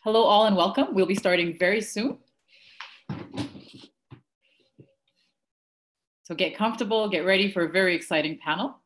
Hello all and welcome. We'll be starting very soon. So get comfortable, get ready for a very exciting panel.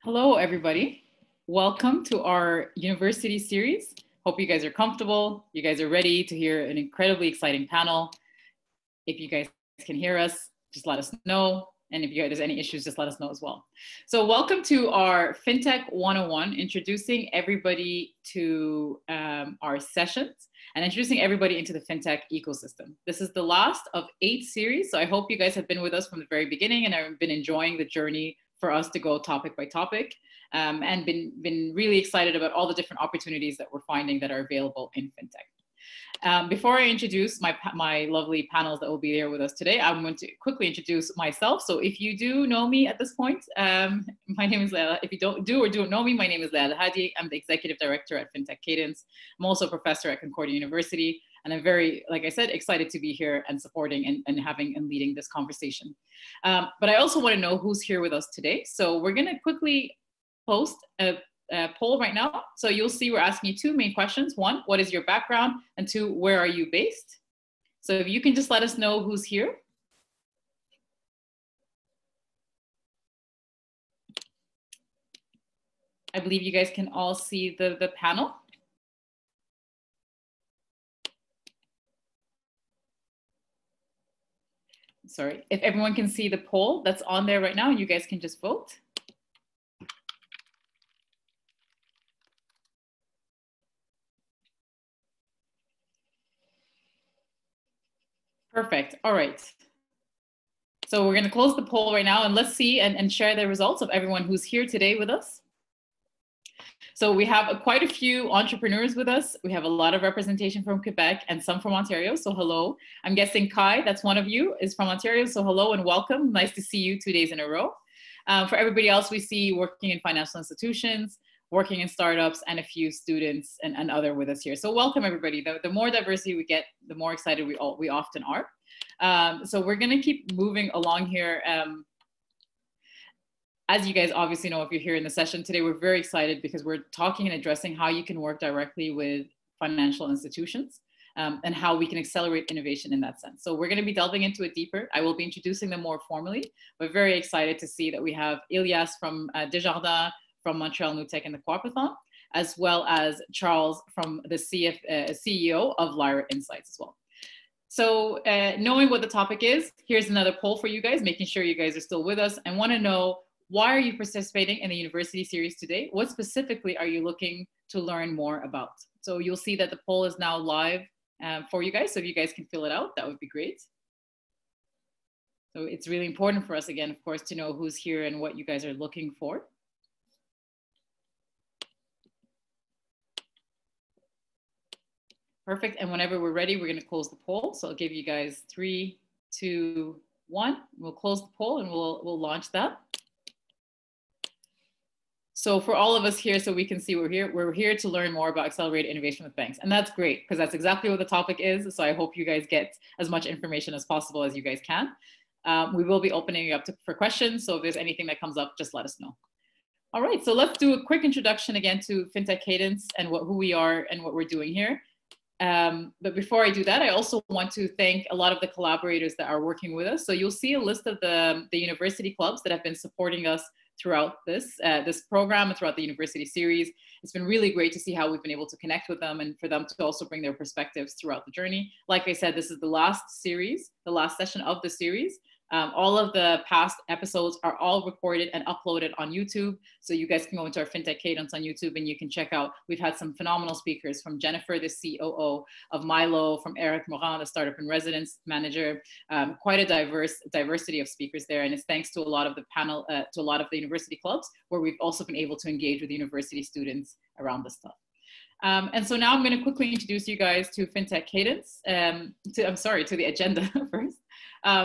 Hello, everybody. Welcome to our university series. Hope you guys are comfortable. You guys are ready to hear an incredibly exciting panel. If you guys can hear us, just let us know. And if there's any issues, just let us know as well. So welcome to our Fintech 101, introducing everybody to our sessions and introducing everybody into the Fintech ecosystem. This is the last of 8 series. So I hope you guys have been with us from the very beginning and have been enjoying the journey for us to go topic by topic and been really excited about all the different opportunities that we're finding that are available in Fintech. Before I introduce my lovely panels that will be there with us today, I'm going to quickly introduce myself. So if you do know me at this point, my name is Leila. If you don't know me, my name is Leila Hadi. I'm the Executive Director at Fintech Cadence. I'm also a professor at Concordia University. And I'm very, like I said, excited to be here and supporting and having and leading this conversation. But I also want to know who's here with us today. So we're going to quickly post a poll right now. So you'll see we're asking you 2 main questions. 1, what is your background? And 2, where are you based? So if you can just let us know who's here. I believe you guys can all see the panel. Sorry, if everyone can see the poll that's on there right now, you guys can just vote. Perfect. All right. So we're going to close the poll right now and let's see and share the results of everyone who's here today with us. So we have quite a few entrepreneurs with us. We have a lot of representation from Quebec and some from Ontario. So hello. I'm guessing Kai, that's one of you, is from Ontario. So hello and welcome. Nice to see you 2 days in a row. For everybody else, we see working in financial institutions, working in startups, and a few students and other with us here. So welcome everybody. The more diversity we get, the more excited we often are. So we're gonna keep moving along here. As you guys obviously know, if you're here in the session today, we're very excited because we're talking and addressing how you can work directly with financial institutions, and how we can accelerate innovation in that sense. So we're going to be delving into it deeper. I will be introducing them more formally. We're very excited to see that we have Ilias from Desjardins, from Montreal New Tech and the Cooperathon, as well as Charles from the CEO of Lyra Insights as well. So knowing what the topic is, here's another poll for you guys, making sure you guys are still with us and want to know, why are you participating in the University Series today? What specifically are you looking to learn more about? So you'll see that the poll is now live for you guys. So if you guys can fill it out, that would be great. So it's really important for us, again, of course, to know who's here and what you guys are looking for. Perfect. And whenever we're ready, we're going to close the poll. So I'll give you guys 3, 2, 1. We'll close the poll and we'll launch that. So for all of us here, so we can see we're here to learn more about accelerated innovation with banks. And that's great, because that's exactly what the topic is. So I hope you guys get as much information as possible as you guys can. We will be opening it up for questions. So if there's anything that comes up, just let us know. All right, so let's do a quick introduction again to Fintech Cadence and who we are and what we're doing here. But before I do that, I also want to thank a lot of the collaborators that are working with us. So you'll see a list of the university clubs that have been supporting us throughout this program and throughout the University Series. It's been really great to see how we've been able to connect with them and for them to also bring their perspectives throughout the journey. Like I said, this is the last series, the last session of the series. All of the past episodes are all recorded and uploaded on YouTube. So you guys can go into our Fintech Cadence on YouTube and you can check out, we've had some phenomenal speakers, from Jennifer, the COO of Milo, from Eric Morin, the Startup in Residence Manager, quite a diversity of speakers there. And it's thanks to a lot of the panel, to a lot of the university clubs, where we've also been able to engage with university students around this stuff. And so now I'm going to quickly introduce you guys to Fintech Cadence, to the agenda first.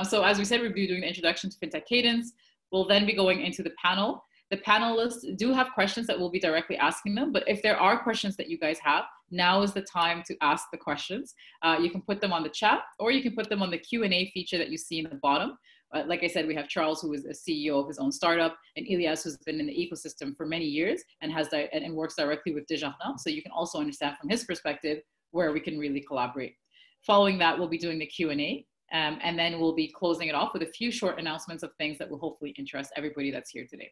So as we said, we'll be doing the introduction to Fintech Cadence. We'll then be going into the panel. The panelists do have questions that we'll be directly asking them, but if there are questions that you guys have, now is the time to ask the questions. You can put them on the chat, or you can put them on the Q&A feature that you see in the bottom. Like I said, we have Charles, who is a CEO of his own startup, and Ilias, who's been in the ecosystem for many years and works directly with Desjardins. So you can also understand from his perspective where we can really collaborate. Following that, we'll be doing the Q&A, and then we'll be closing it off with a few short announcements of things that will hopefully interest everybody that's here today.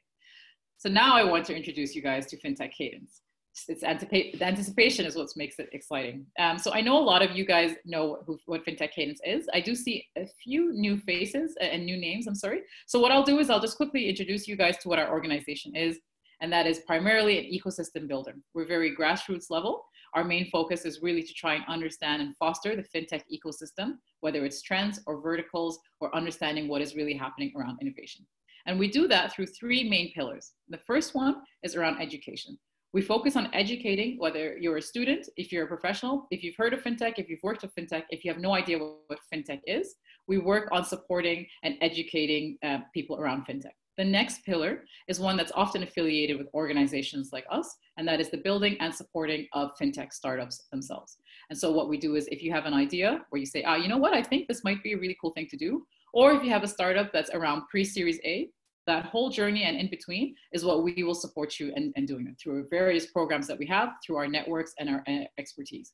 So now I want to introduce you guys to Fintech Cadence. The anticipation is what makes it exciting. So I know a lot of you guys know what Fintech Cadence is. I do see a few new faces and new names, I'm sorry. So what I'll do is I'll just quickly introduce you guys to what our organization is, and that is primarily an ecosystem builder. We're very grassroots level. Our main focus is really to try and understand and foster the Fintech ecosystem, whether it's trends or verticals or understanding what is really happening around innovation. And we do that through 3 main pillars. The first one is around education. We focus on educating, whether you're a student, if you're a professional, if you've heard of Fintech, if you've worked with Fintech, if you have no idea what Fintech is, we work on supporting and educating people around Fintech. The next pillar is one that's often affiliated with organizations like us, and that is the building and supporting of Fintech startups themselves. And so what we do is, if you have an idea where you say, you know what, I think this might be a really cool thing to do, or if you have a startup that's around pre-Series A, that whole journey and in between is what we will support you in doing it through various programs that we have, through our networks and our expertise.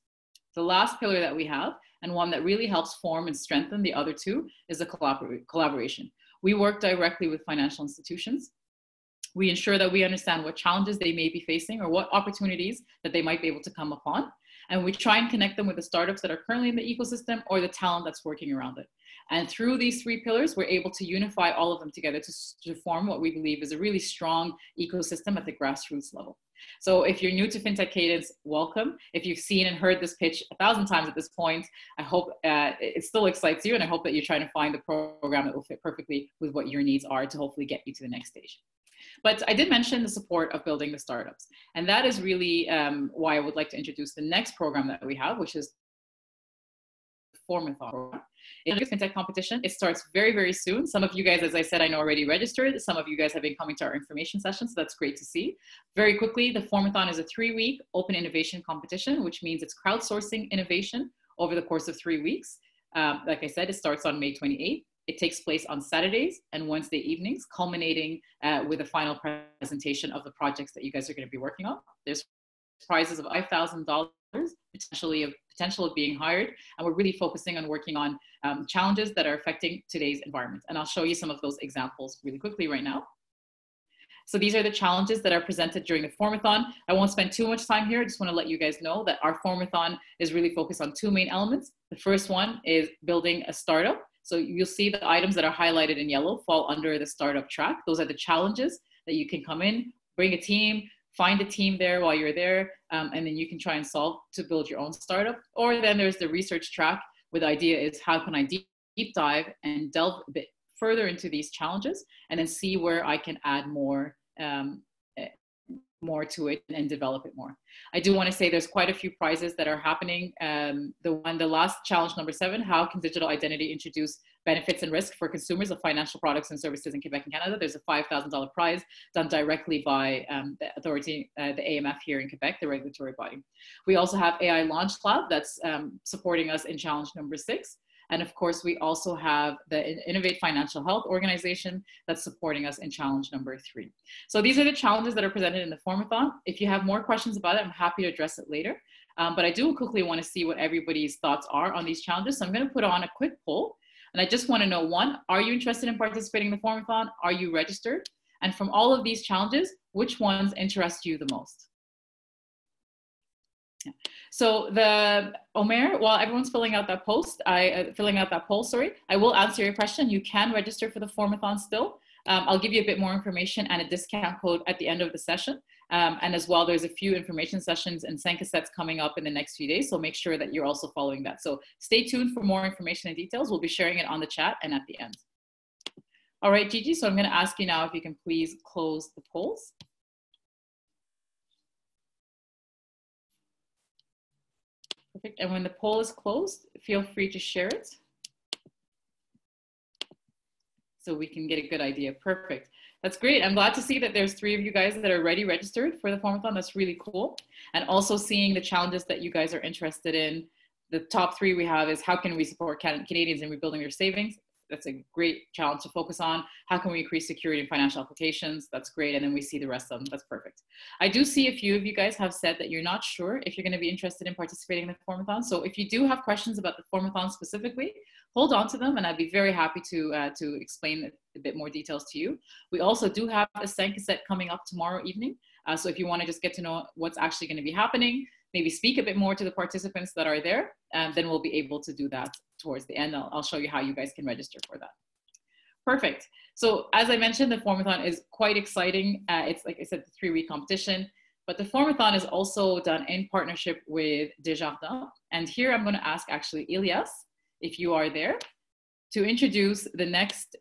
The last pillar that we have, and one that really helps form and strengthen the other 2, is the collaboration. We work directly with financial institutions. We ensure that we understand what challenges they may be facing or what opportunities that they might be able to come upon. And we try and connect them with the startups that are currently in the ecosystem or the talent that's working around it. And through these 3 pillars, we're able to unify all of them together to form what we believe is a really strong ecosystem at the grassroots level. So if you're new to Fintech Cadence, welcome. If you've seen and heard this pitch 1,000 times at this point, I hope it still excites you, and I hope that you're trying to find the program that will fit perfectly with what your needs are to hopefully get you to the next stage. But I did mention the support of building the startups. And that is really why I would like to introduce the next program that we have, which is the Formathon program. It's a Fintech competition. It starts very, very soon. Some of you guys, as I said, I know already registered. Some of you guys have been coming to our information sessions, so that's great to see. Very quickly, the Formathon is a 3-week open innovation competition, which means it's crowdsourcing innovation over the course of 3 weeks. Like I said, it starts on May 28th. It takes place on Saturdays and Wednesday evenings, culminating with a final presentation of the projects that you guys are going to be working on. There's prizes of $5,000 potential of being hired. And we're really focusing on working on challenges that are affecting today's environment. And I'll show you some of those examples really quickly right now. So these are the challenges that are presented during the formathon. I won't spend too much time here. I just want to let you guys know that our formathon is really focused on two main elements. The first one is building a startup. So you'll see the items that are highlighted in yellow fall under the startup track. Those are the challenges that you can come in, bring a team, find a team there while you're there, and then you can try and solve to build your own startup. Or then there's the research track, where the idea is how can I deep dive and delve a bit further into these challenges and then see where I can add more to it and develop it more. I do want to say there's quite a few prizes that are happening. The last challenge, number 7, how can digital identity introduce benefits and risk for consumers of financial products and services in Quebec and Canada? There's a $5,000 prize done directly by the authority, the AMF here in Quebec, the regulatory body. We also have AI Launch Lab that's supporting us in challenge number 6. And of course, we also have the Innovate Financial Health organization that's supporting us in challenge number 3. So these are the challenges that are presented in the formathon. If you have more questions about it, I'm happy to address it later. But I do quickly want to see what everybody's thoughts are on these challenges. So I'm going to put on a quick poll. And I just want to know, 1, are you interested in participating in the formathon? Are you registered? And from all of these challenges, which ones interest you the most? Yeah. So Omer, while everyone's filling out that poll, I will answer your question. You can register for the formathon still. I'll give you a bit more information and a discount code at the end of the session. And as well, there's a few information sessions and 5 cassettes coming up in the next few days. So make sure that you're also following that. So stay tuned for more information and details. We'll be sharing it on the chat and at the end. All right, Gigi, so I'm going to ask you now if you can please close the polls. Perfect. And when the poll is closed, feel free to share it so we can get a good idea. Perfect. That's great. I'm glad to see that there's 3 of you guys that are already registered for the formathon. That's really cool. And also seeing the challenges that you guys are interested in. The top 3 we have is how can we support Canadians in rebuilding their savings? That's a great challenge to focus on. How can we increase security in financial applications? That's great. And then we see the rest of them. That's perfect. I do see a few of you guys have said that you're not sure if you're going to be interested in participating in the formathon. So if you do have questions about the formathon specifically, hold on to them and I'd be very happy to explain a bit more details to you. We also do have a 5 cassette coming up tomorrow evening. So if you want to just get to know what's actually going to be happening, maybe speak a bit more to the participants that are there, then we'll be able to do that towards the end. I'll show you how you guys can register for that. Perfect. So as I mentioned, the formathon is quite exciting. It's, like I said, the 3-week competition, but the formathon is also done in partnership with Desjardins. And here I'm going to ask actually Elias, if you are there, to introduce the next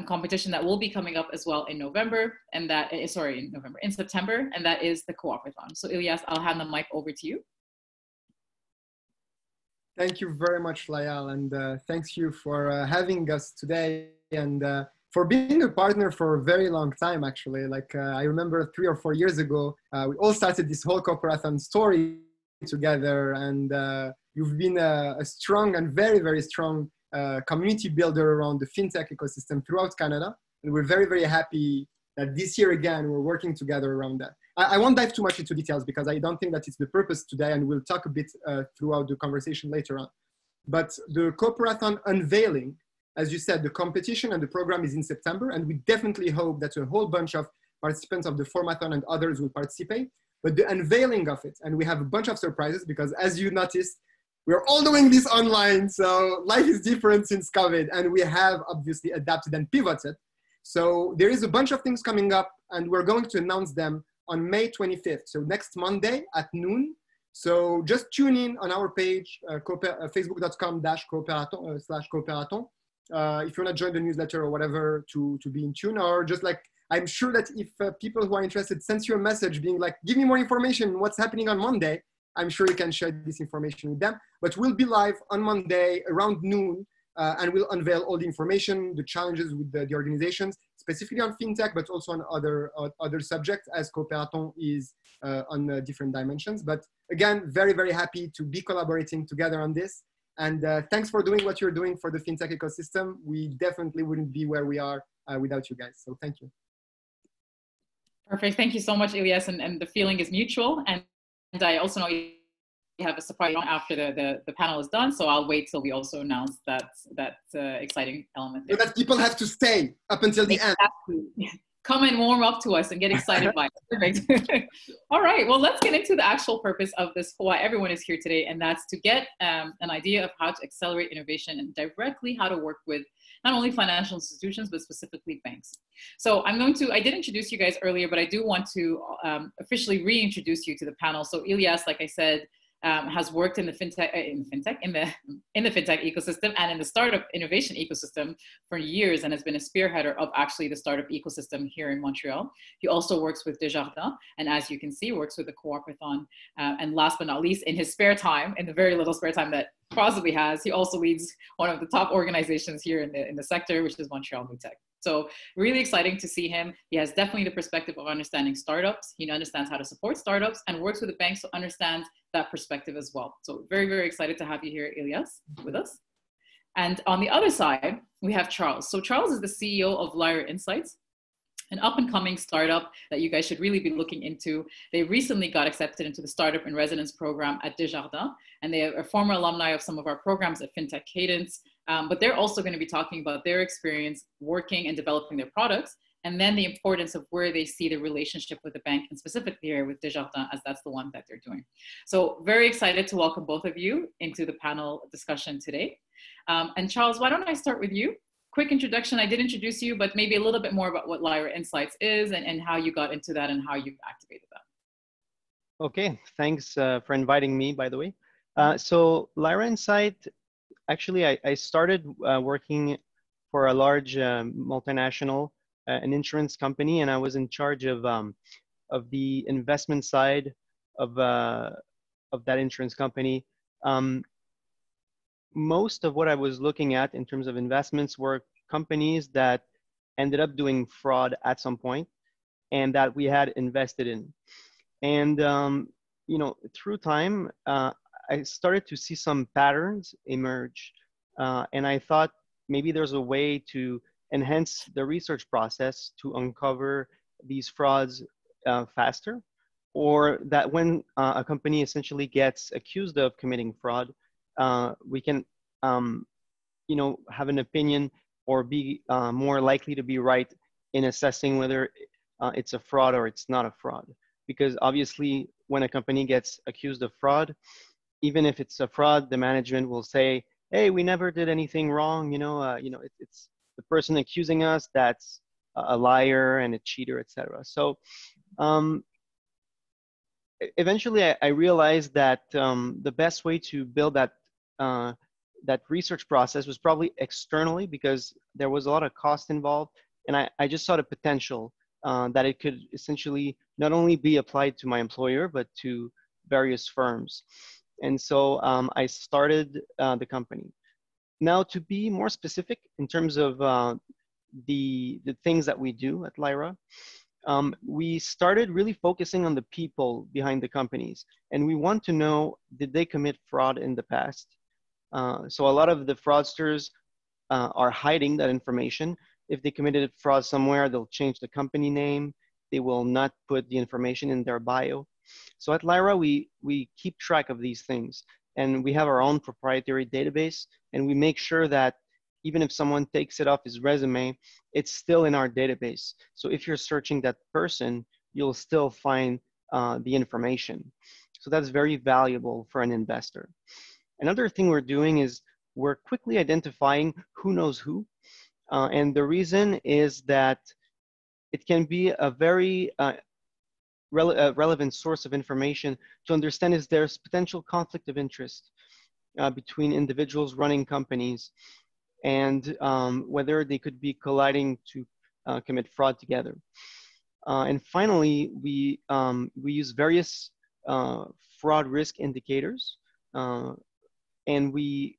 competition that will be coming up as well in November, and that is, sorry, in September, and that is the Co-opathon. So Elias, I'll hand the mic over to you. Thank you very much, Layal, and thanks you for having us today and for being a partner for a very long time, actually. Like I remember 3 or 4 years ago, we all started this whole Co-opathon story together, and you've been a strong and very, very strong community builder around the fintech ecosystem throughout Canada. And we're very, very happy that this year again, we're working together around that. I won't dive too much into details because I don't think that it's the purpose today, and we'll talk a bit throughout the conversation later on. But the Co-opathon unveiling, as you said, the competition and the program is in September, and we definitely hope that a whole bunch of participants of the formathon and others will participate. But the unveiling of it, and we have a bunch of surprises because as you noticed, we're all doing this online, so life is different since COVID, and we have obviously adapted and pivoted. So there is a bunch of things coming up, and we're going to announce them on May 25th, so next Monday at noon. So just tune in on our page, facebook.com/cooperaton. If you want to join the newsletter or whatever to be in tune, or just like, I'm sure that if people who are interested send you a message being like, give me more information, what's happening on Monday, I'm sure you can share this information with them. But we'll be live on Monday around noon, and we'll unveil all the information, the challenges with the organizations, specifically on fintech, but also on other subjects, as Co-opathon is on different dimensions. But again, very, very happy to be collaborating together on this. And thanks for doing what you're doing for the fintech ecosystem. We definitely wouldn't be where we are without you guys. So thank you. Perfect. Thank you so much, Elias. And the feeling is mutual. And I also know have a surprise after the panel is done. So I'll wait till we also announce that exciting element So there. that people have to stay up until the end. Come and warm up to us and get excited by it. Perfect. All right. Well, let's get into the actual purpose of this, why everyone is here today, and that's to get an idea of how to accelerate innovation and directly how to work with not only financial institutions, but specifically banks. So I did introduce you guys earlier, but I do want to officially reintroduce you to the panel. So Ilyas, like I said, has worked in the fintech ecosystem and in the startup innovation ecosystem for years, and has been a spearheader of actually the startup ecosystem here in Montreal. He also works with Desjardins, and as you can see, works with the Cooperathon. And last but not least, in his spare time, in the very little spare time that possibly has, he also leads one of the top organizations here in the sector, which is Montreal New Tech. So really exciting to see him. He has definitely the perspective of understanding startups. He understands how to support startups and works with the banks to understand that perspective as well. So very, very excited to have you here, Ilyas, with us. And on the other side, we have Charles. So Charles is the CEO of Lyra Insights, an up-and-coming startup that you guys should really be looking into. They recently got accepted into the Startup in Residence program at Desjardins, and they are former alumni of some of our programs at Fintech Cadence, but they're also going to be talking about their experience working and developing their products, and then the importance of where they see the relationship with the bank, and specifically here with Desjardins, as that's the one that they're doing. So very excited to welcome both of you into the panel discussion today. And Charles, why don't I start with you? Quick introduction. I did introduce you, but maybe a little bit more about what Lyra Insights is and how you got into that and how you've activated that. Okay, thanks for inviting me, by the way. So Lyra Insight, actually, I started working for a large multinational, an insurance company, and I was in charge of the investment side of that insurance company. Most of what I was looking at in terms of investments were companies that ended up doing fraud at some point and that we had invested in. And, you know, through time, I started to see some patterns emerge. And I thought maybe there's a way to enhance the research process to uncover these frauds faster, or that when a company essentially gets accused of committing fraud, we can, you know, have an opinion or be more likely to be right in assessing whether it's a fraud or it's not a fraud. Because obviously, when a company gets accused of fraud, even if it's a fraud, the management will say, "Hey, we never did anything wrong. It's the person accusing us that's a liar and a cheater, etc." So eventually, I realized that the best way to build that research process was probably externally, because there was a lot of cost involved, and I just saw the potential that it could essentially not only be applied to my employer, but to various firms. And so I started the company. Now, to be more specific in terms of the things that we do at Lyra, we started really focusing on the people behind the companies, and we want to know, did they commit fraud in the past? So a lot of the fraudsters are hiding that information. If they committed fraud somewhere, they'll change the company name. They will not put the information in their bio. So at Lyra, we keep track of these things, and we have our own proprietary database, and we make sure that even if someone takes it off his resume, it's still in our database. So if you're searching that person, you'll still find the information. So that's very valuable for an investor. Another thing we're doing is we're quickly identifying who knows who. And the reason is that it can be a very relevant source of information to understand if there's potential conflict of interest between individuals running companies, and whether they could be colliding to commit fraud together. And finally, we use various fraud risk indicators, and we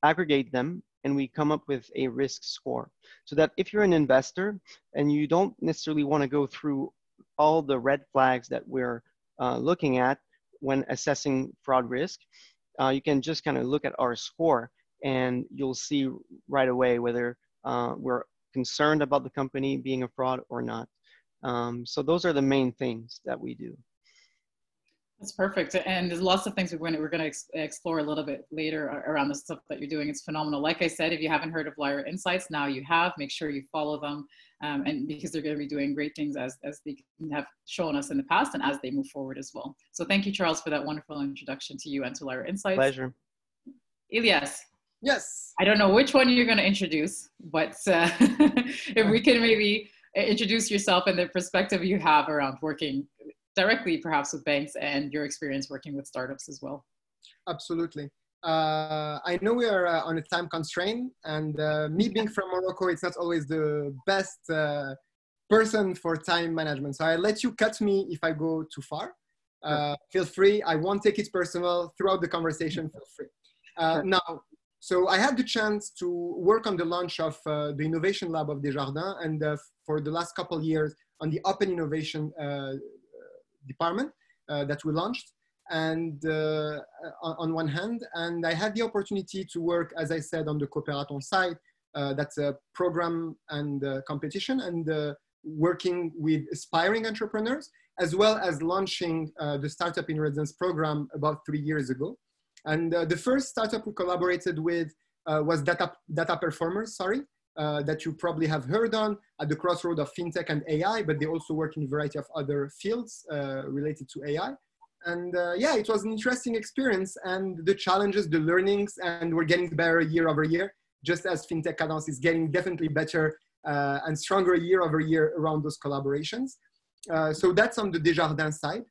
aggregate them, and we come up with a risk score, so that if you're an investor and you don't necessarily want to go through all the red flags that we're looking at when assessing fraud risk, you can just kind of look at our score, and you'll see right away whether we're concerned about the company being a fraud or not. So those are the main things that we do. That's perfect. And there's lots of things we're going to explore a little bit later around the stuff that you're doing. It's phenomenal. Like I said, if you haven't heard of Lyra Insights, now you have. Make sure you follow them, and because they're going to be doing great things as they have shown us in the past and as they move forward as well. So thank you, Charles, for that wonderful introduction to you and to Lyra Insights. Pleasure. Elias. Yes. I don't know which one you're going to introduce, but if we can maybe introduce yourself and the perspective you have around working directly perhaps with banks and your experience working with startups as well. Absolutely. I know we are on a time constraint, and me being from Morocco, it's not always the best person for time management. So I let you cut me if I go too far. Feel free. I won't take it personal throughout the conversation. Feel free. Now, so I had the chance to work on the launch of the Innovation Lab of Desjardins, and for the last couple of years on the Open Innovation department that we launched, and on one hand, and I had the opportunity to work, as I said, on the Cooperaton side. That's a program and competition, and working with aspiring entrepreneurs, as well as launching the Startup in Residence program about 3 years ago. And the first startup we collaborated with was Data Performers, that you probably have heard on at the crossroad of fintech and AI, but they also work in a variety of other fields related to AI. And yeah, it was an interesting experience, and the challenges, the learnings, and we're getting better year over year, just as Fintech Cadence is getting definitely better and stronger year over year around those collaborations. So that's on the Desjardins side.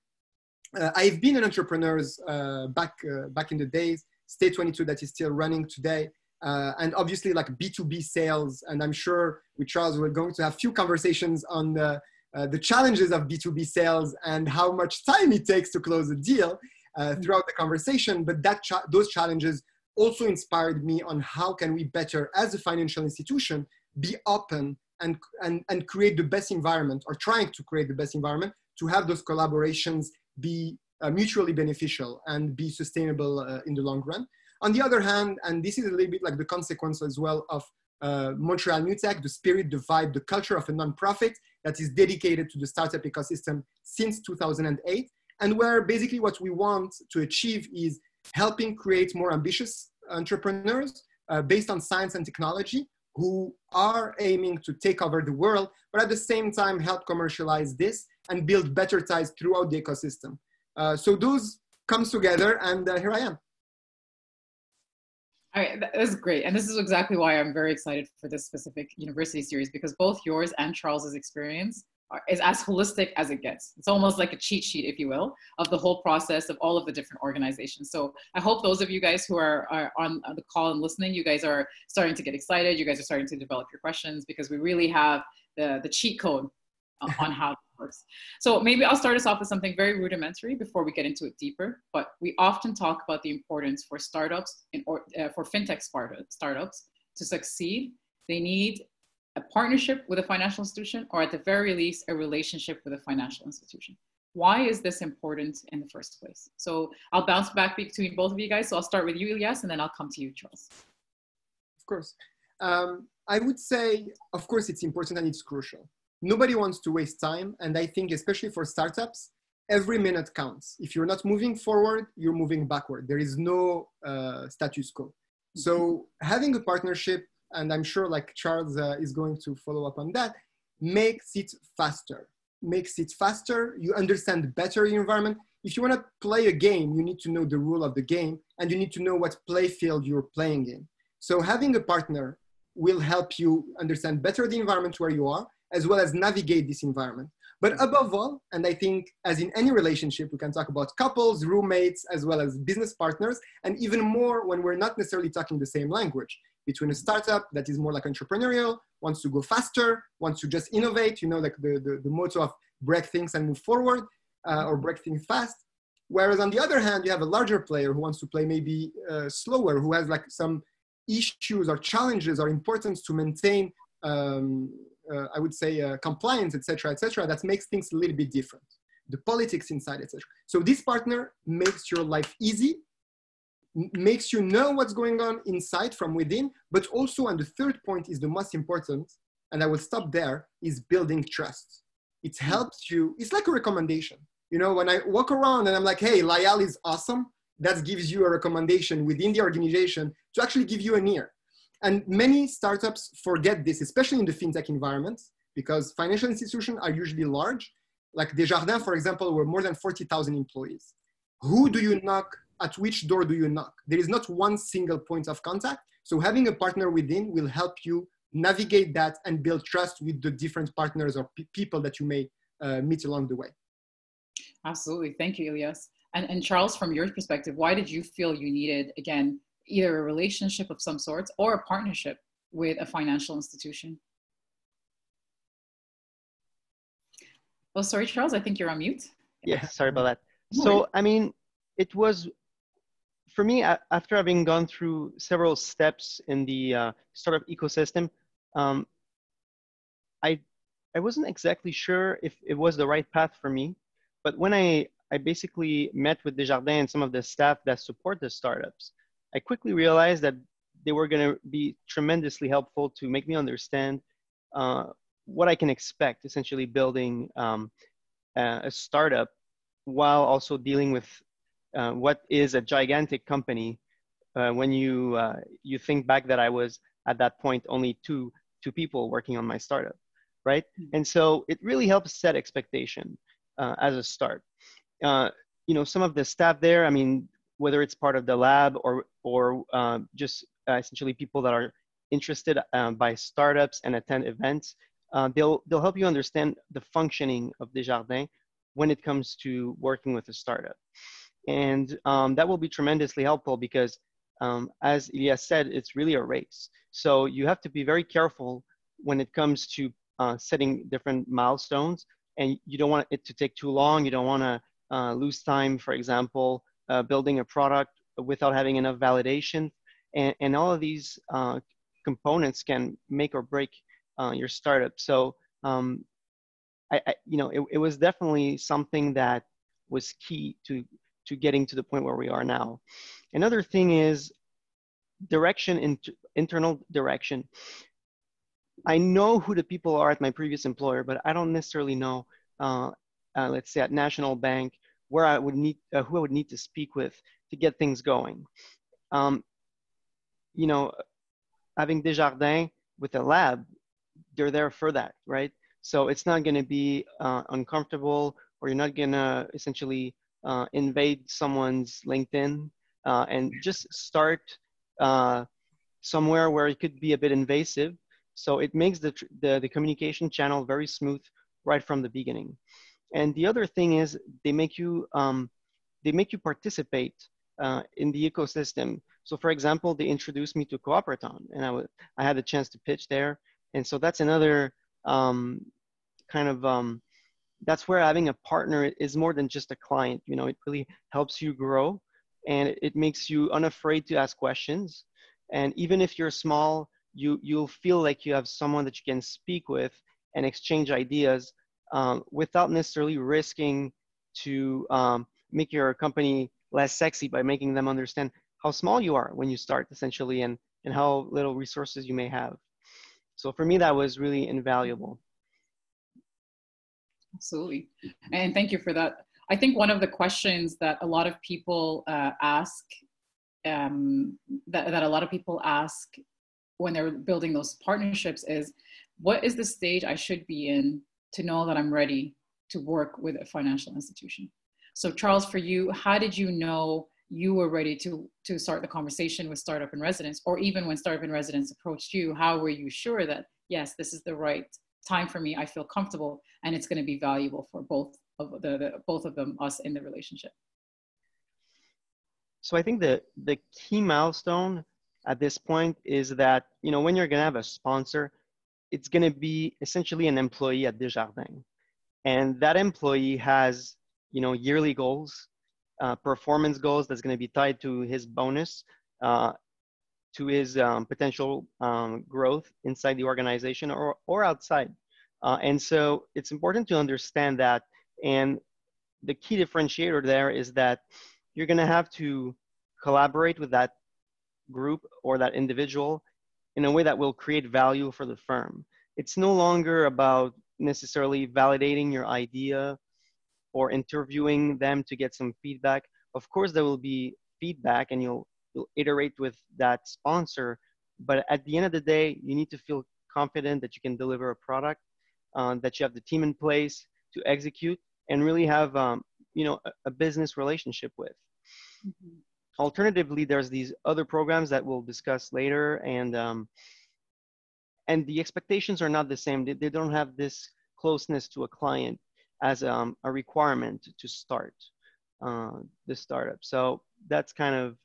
I've been an entrepreneur back in the days, State 22 that is still running today. And obviously like B2B sales, and I'm sure with Charles, we're going to have a few conversations on the challenges of B2B sales and how much time it takes to close a deal throughout the conversation. But those challenges also inspired me on how can we better, as a financial institution, be open and create the best environment, or trying to create the best environment to have those collaborations be mutually beneficial and be sustainable in the long run. On the other hand, and this is a little bit like the consequence as well of Montreal New Tech, the spirit, the vibe, the culture of a nonprofit that is dedicated to the startup ecosystem since 2008, and where basically what we want to achieve is helping create more ambitious entrepreneurs based on science and technology who are aiming to take over the world, but at the same time help commercialize this and build better ties throughout the ecosystem. So those comes together, and here I am. All right, that was great. And this is exactly why I'm very excited for this specific university series, because both yours and Charles's experience is as holistic as it gets. It's almost like a cheat sheet, if you will, of the whole process of all of the different organizations. So I hope those of you guys who are on the call and listening, you guys are starting to get excited. You guys are starting to develop your questions, because we really have the cheat code on how it works. So maybe I'll start us off with something very rudimentary before we get into it deeper. But we often talk about the importance for startups for fintech startups to succeed. They need a partnership with a financial institution, or at the very least, a relationship with a financial institution. Why is this important in the first place? So I'll bounce back between both of you guys. So I'll start with you, Elias, and then I'll come to you, Charles. Of course. I would say, of course, it's important and it's crucial. Nobody wants to waste time. And I think especially for startups, every minute counts. If you're not moving forward, you're moving backward. There is no status quo. So having a partnership, and I'm sure like Charles is going to follow up on that, makes it faster. You understand better your environment. If you want to play a game, you need to know the rule of the game, and you need to know what play field you're playing in. So having a partner will help you understand better the environment where you are, as well as navigate this environment. But above all, and I think as in any relationship, we can talk about couples, roommates, as well as business partners, and even more when we're not necessarily talking the same language. Between a startup that is more like entrepreneurial, wants to go faster, wants to just innovate, you know, like the motto of break things and move forward, or break things fast. Whereas on the other hand, you have a larger player who wants to play maybe slower, who has like some issues or challenges or importance to maintain, I would say, compliance, et cetera, that makes things a little bit different. The politics inside, et cetera. So this partner makes your life easy, makes you know what's going on inside from within, but also, and the third point is the most important, and I will stop there, is building trust. It helps you, it's like a recommendation. You know, when I walk around and I'm like, hey, Layal is awesome, that gives you a recommendation within the organization to actually give you an ear. And many startups forget this, especially in the fintech environment, because financial institutions are usually large. Like Desjardins, for example, were more than 40,000 employees. Who do you knock? At which door do you knock? There is not one single point of contact. So having a partner within will help you navigate that and build trust with the different partners or people that you may meet along the way. Absolutely. Thank you, Elias. And Charles, from your perspective, why did you feel you needed, again, either a relationship of some sort or a partnership with a financial institution? Oh, sorry, Charles, I think you're on mute. Yeah, sorry about that. So, I mean, it was, for me, after having gone through several steps in the startup ecosystem, I wasn't exactly sure if it was the right path for me. But when I basically met with Desjardins and some of the staff that support the startups, I quickly realized that they were going to be tremendously helpful to make me understand what I can expect, essentially building a startup while also dealing with what is a gigantic company. When you think back that I was at that point only two people working on my startup, right? And so it really helps set expectation as a start. You know, some of the staff there, I mean, whether it's part of the lab or just essentially people that are interested by startups and attend events, they'll help you understand the functioning of Desjardins when it comes to working with a startup. And that will be tremendously helpful because as Elias said, it's really a race. So you have to be very careful when it comes to setting different milestones, and you don't want it to take too long. You don't want to lose time, for example, building a product without having enough validation. And all of these components can make or break your startup. So you know, it was definitely something that was key to getting to the point where we are now. Another thing is direction, internal direction. I know who the people are at my previous employer, but I don't necessarily know, let's say at National Bank, where I would need, who I would need to speak with to get things going. You know, having Desjardins with a lab, they're there for that, right? So it's not going to be uncomfortable, or you're not going to essentially invade someone's LinkedIn and just start somewhere where it could be a bit invasive. So it makes the communication channel very smooth right from the beginning. And the other thing is they make you participate in the ecosystem. So for example, they introduced me to Cooperaton, and I had a chance to pitch there. And so that's another that's where having a partner is more than just a client. You know, it really helps you grow, and it makes you unafraid to ask questions. And even if you're small, you'll feel like you have someone that you can speak with and exchange ideas without necessarily risking to make your company less sexy by making them understand how small you are when you start, essentially, and how little resources you may have. So for me, that was really invaluable. Absolutely. And thank you for that. I think one of the questions that a lot of people ask, that a lot of people ask when they're building those partnerships is, what is the stage I should be in to know that I'm ready to work with a financial institution? So Charles, for you, how did you know you were ready to start the conversation with Startup in Residence? Or even when Startup in Residence approached you, how were you sure that, yes, this is the right time for me, I feel comfortable, and it's going to be valuable for both of both of them, us in the relationship? So I think the key milestone at this point is that, you know, when you're going to have a sponsor, it's going to be essentially an employee at Desjardins. And that employee has, you know, yearly goals, performance goals that's going to be tied to his bonus, to his potential growth inside the organization or outside. And so it's important to understand that. And the key differentiator there is that you're going to have to collaborate with that group or that individual in a way that will create value for the firm. It's no longer about necessarily validating your idea or interviewing them to get some feedback. Of course, there will be feedback and you'll iterate with that sponsor. But at the end of the day, you need to feel confident that you can deliver a product, that you have the team in place to execute and really have a business relationship with. Mm-hmm. Alternatively, there's these other programs that we'll discuss later, and the expectations are not the same. They don't have this closeness to a client as a requirement to start the startup. So that's kind of,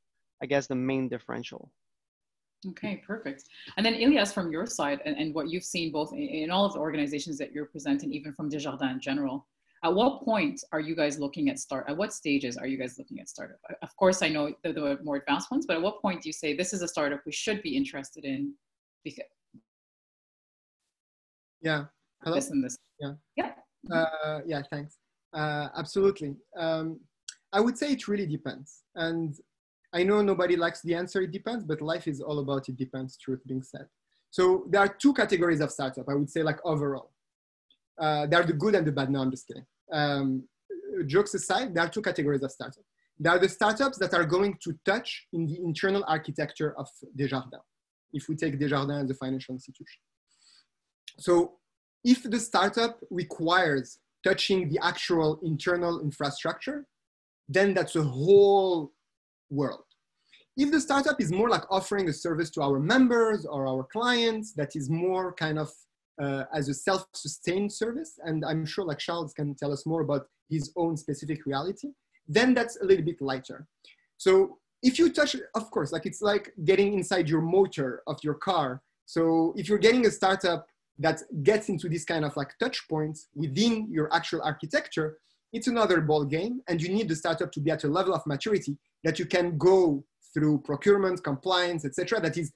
I guess, the main differential. Okay, perfect. And then Elias, from your side and what you've seen both in all of the organizations that you're presenting, even from Desjardins in general, at what point are you guys looking at at what stages are you guys looking at startup? Of course, I know the more advanced ones, but at what point do you say this is a startup we should be interested in? Because Yeah. Hello? This and this. Yeah. Yeah. Yeah, thanks. Absolutely. I would say it really depends. And I know nobody likes the answer, it depends, but life is all about it depends, truth being said. So there are two categories of startup, I would say, like overall. There are the good and the bad. No, I'm just kidding. Jokes aside, there are two categories of startups. There are the startups that are going to touch in the internal architecture of Desjardins, if we take Desjardins as a financial institution. So if the startup requires touching the actual internal infrastructure, then that's a whole world. If the startup is more like offering a service to our members or our clients that is more kind of as a self-sustained service, and I'm sure like Charles can tell us more about his own specific reality, then that's a little bit lighter. So if you touch, of course, like it's like getting inside your motor of your car. So if you're getting a startup that gets into this kind of like touch points within your actual architecture, it's another ball game, and you need the startup to be at a level of maturity that you can go through procurement, compliance, etc. That is,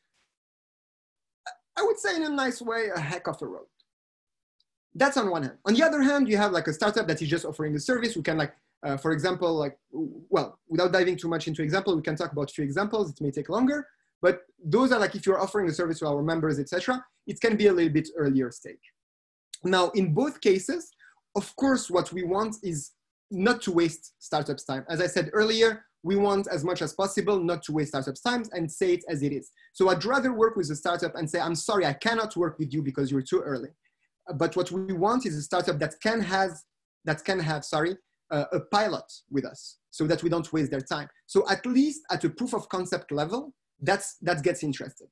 I would say in a nice way, a heck of a road. That's on one hand. On the other hand, you have like a startup that is just offering a service. We can like, for example, like, well, without diving too much into example, we can talk about a few examples. It may take longer, but those are like, if you're offering a service to our members, etc., it can be a little bit earlier stage. Now, in both cases, of course, what we want is not to waste startups' time. As I said earlier, we want as much as possible not to waste startups' time and say it as it is. So I'd rather work with a startup and say, I'm sorry, I cannot work with you because you're too early. But what we want is a startup that can have a pilot with us so that we don't waste their time. So at least at a proof of concept level, that gets interesting.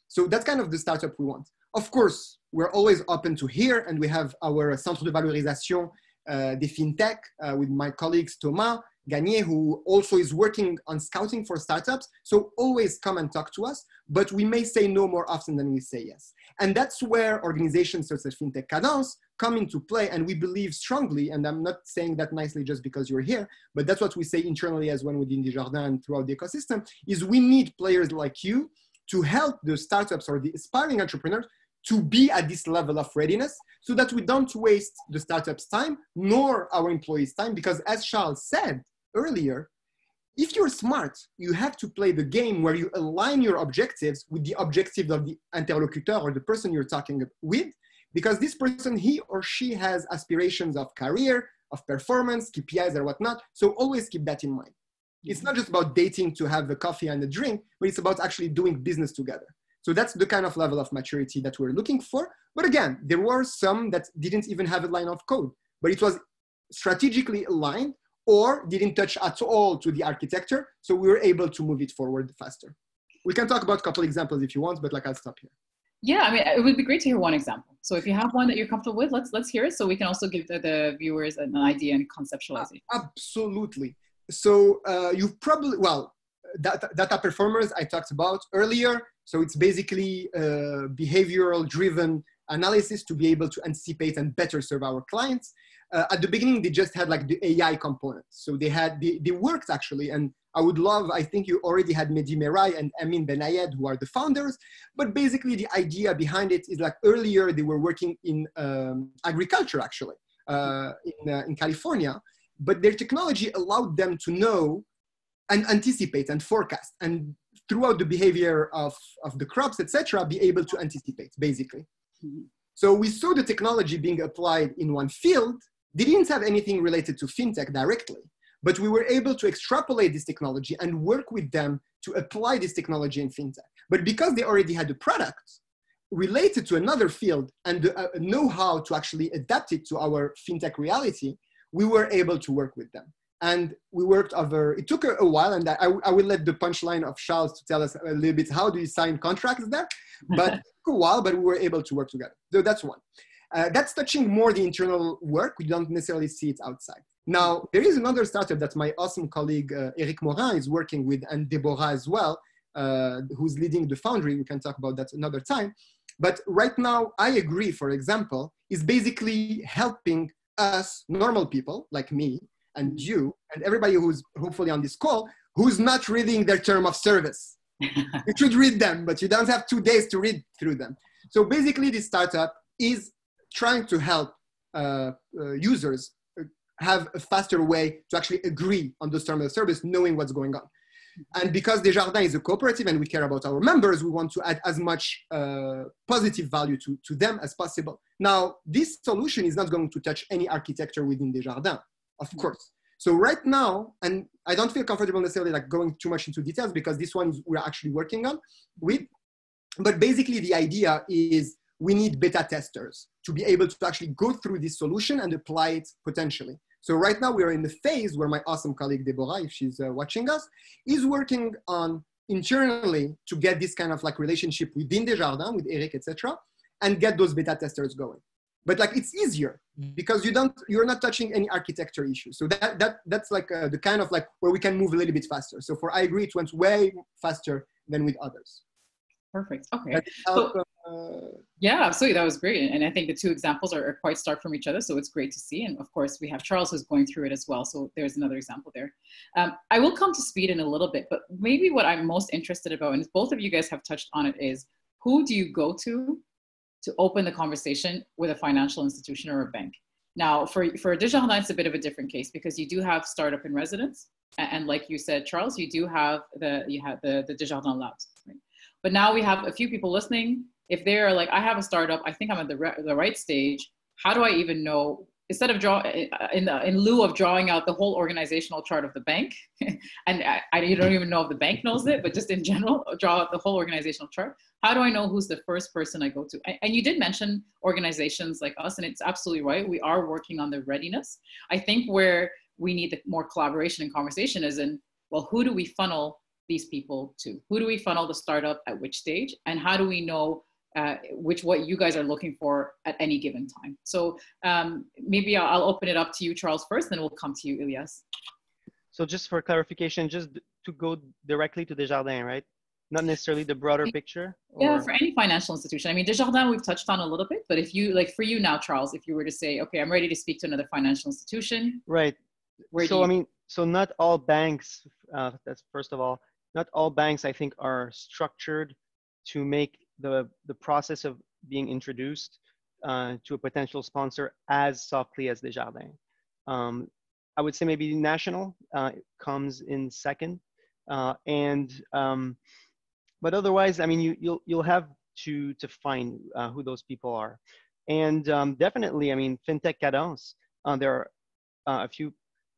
So that's kind of the startup we want. Of course, we're always open to hear, and we have our Centre de Valorisation des Fintech with my colleagues Thomas Gagné, who also is working on scouting for startups. So always come and talk to us, but we may say no more often than we say yes. And that's where organizations such as Fintech Cadence come into play. And we believe strongly, and I'm not saying that nicely just because you're here, but that's what we say internally as one within Desjardins and throughout the ecosystem, is we need players like you to help the startups or the aspiring entrepreneurs to be at this level of readiness so that we don't waste the startup's time nor our employees' time. Because as Charles said earlier, if you're smart, you have to play the game where you align your objectives with the objectives of the interlocutor or the person you're talking with, because this person, he or she has aspirations of career, of performance, KPIs or whatnot. So always keep that in mind. It's not just about dating to have a coffee and a drink, but it's about actually doing business together. So that's the kind of level of maturity that we're looking for. But again, there were some that didn't even have a line of code, but it was strategically aligned or didn't touch at all to the architecture. So we were able to move it forward faster. We can talk about a couple examples if you want, but like I'll stop here. Yeah, I mean, it would be great to hear one example. So if you have one that you're comfortable with, let's hear it so we can also give the viewers an idea and conceptualizing. Absolutely. So you've probably, well, data performers I talked about earlier. So it's basically behavioral driven analysis to be able to anticipate and better serve our clients. At the beginning, they just had like the AI component. So they worked actually. And I would love, I think you already had Mehdi Merai and Amin Benayed, who are the founders. But basically the idea behind it is like earlier they were working in agriculture actually in California. But their technology allowed them to know and anticipate and forecast, and throughout the behavior of the crops, etc., be able to anticipate, basically. Mm-hmm. So we saw the technology being applied in one field, didn't have anything related to fintech directly, but we were able to extrapolate this technology and work with them to apply this technology in fintech. But because they already had a product related to another field and the know-how to actually adapt it to our fintech reality, we were able to work with them. And we worked over, it took a while, and I will let the punchline of Charles to tell us a little bit how do you sign contracts there, but it took a while, but we were able to work together. So that's one. That's touching more the internal work. We don't necessarily see it outside. Now, there is another startup that my awesome colleague, Eric Morin, is working with, and Deborah as well, who's leading the foundry. We can talk about that another time. But right now, I agree, for example, is basically helping us, normal people like me and you and everybody who's hopefully on this call, who's not reading their term of service. You should read them, but you don't have 2 days to read through them. So basically, this startup is trying to help users have a faster way to actually agree on those terms of service, knowing what's going on. And because Desjardins is a cooperative and we care about our members, we want to add as much positive value to them as possible. Now, this solution is not going to touch any architecture within Desjardins, of course. So right now, and I don't feel comfortable necessarily like going too much into details because this one we're actually working on with, but basically the idea is we need beta testers to be able to actually go through this solution and apply it potentially. So right now we are in the phase where my awesome colleague Deborah, if she's watching us, is working on internally to get this kind of like relationship within Desjardins, with Eric, etc., and get those beta testers going. But like it's easier because you're not touching any architecture issues. So that's like the kind of like where we can move a little bit faster. So for I agree, it went way faster than with others. Perfect. Okay. Yeah, absolutely. That was great. And I think the two examples are quite stark from each other. So it's great to see. And of course, we have Charles who's going through it as well. So there's another example there. I will come to speed in a little bit, but maybe what I'm most interested about, and both of you guys have touched on it, is who do you go to open the conversation with a financial institution or a bank? Now, for Desjardins, it's a bit of a different case because you do have startup in residence. And like you said, Charles, you do have the Desjardins Labs. Right? But now we have a few people listening. If they're like, I have a startup, I think I'm at the right stage. How do I even know? Instead of in lieu of drawing out the whole organizational chart of the bank, and you don't even know if the bank knows it, but just in general, draw out the whole organizational chart. How do I know who's the first person I go to? And you did mention organizations like us, and it's absolutely right. We are working on the readiness. I think where we need more collaboration and conversation is in, well, who do we funnel these people to? Who do we funnel the startup at which stage? And how do we know what you guys are looking for at any given time? So maybe I'll open it up to you, Charles, first, then we'll come to you, Elias. So just for clarification, just to go directly to Desjardins, right? Not necessarily the broader picture? Or? Yeah, for any financial institution. I mean, Desjardins we've touched on a little bit, but if you, like for you now, Charles, if you were to say, okay, I'm ready to speak to another financial institution. Right. So not all banks, that's first of all, not all banks I think are structured to make the process of being introduced to a potential sponsor as softly as Desjardins. I would say maybe national comes in second, but otherwise, I mean, you'll have to find who those people are, and definitely, I mean, Fintech Cadence, there are a few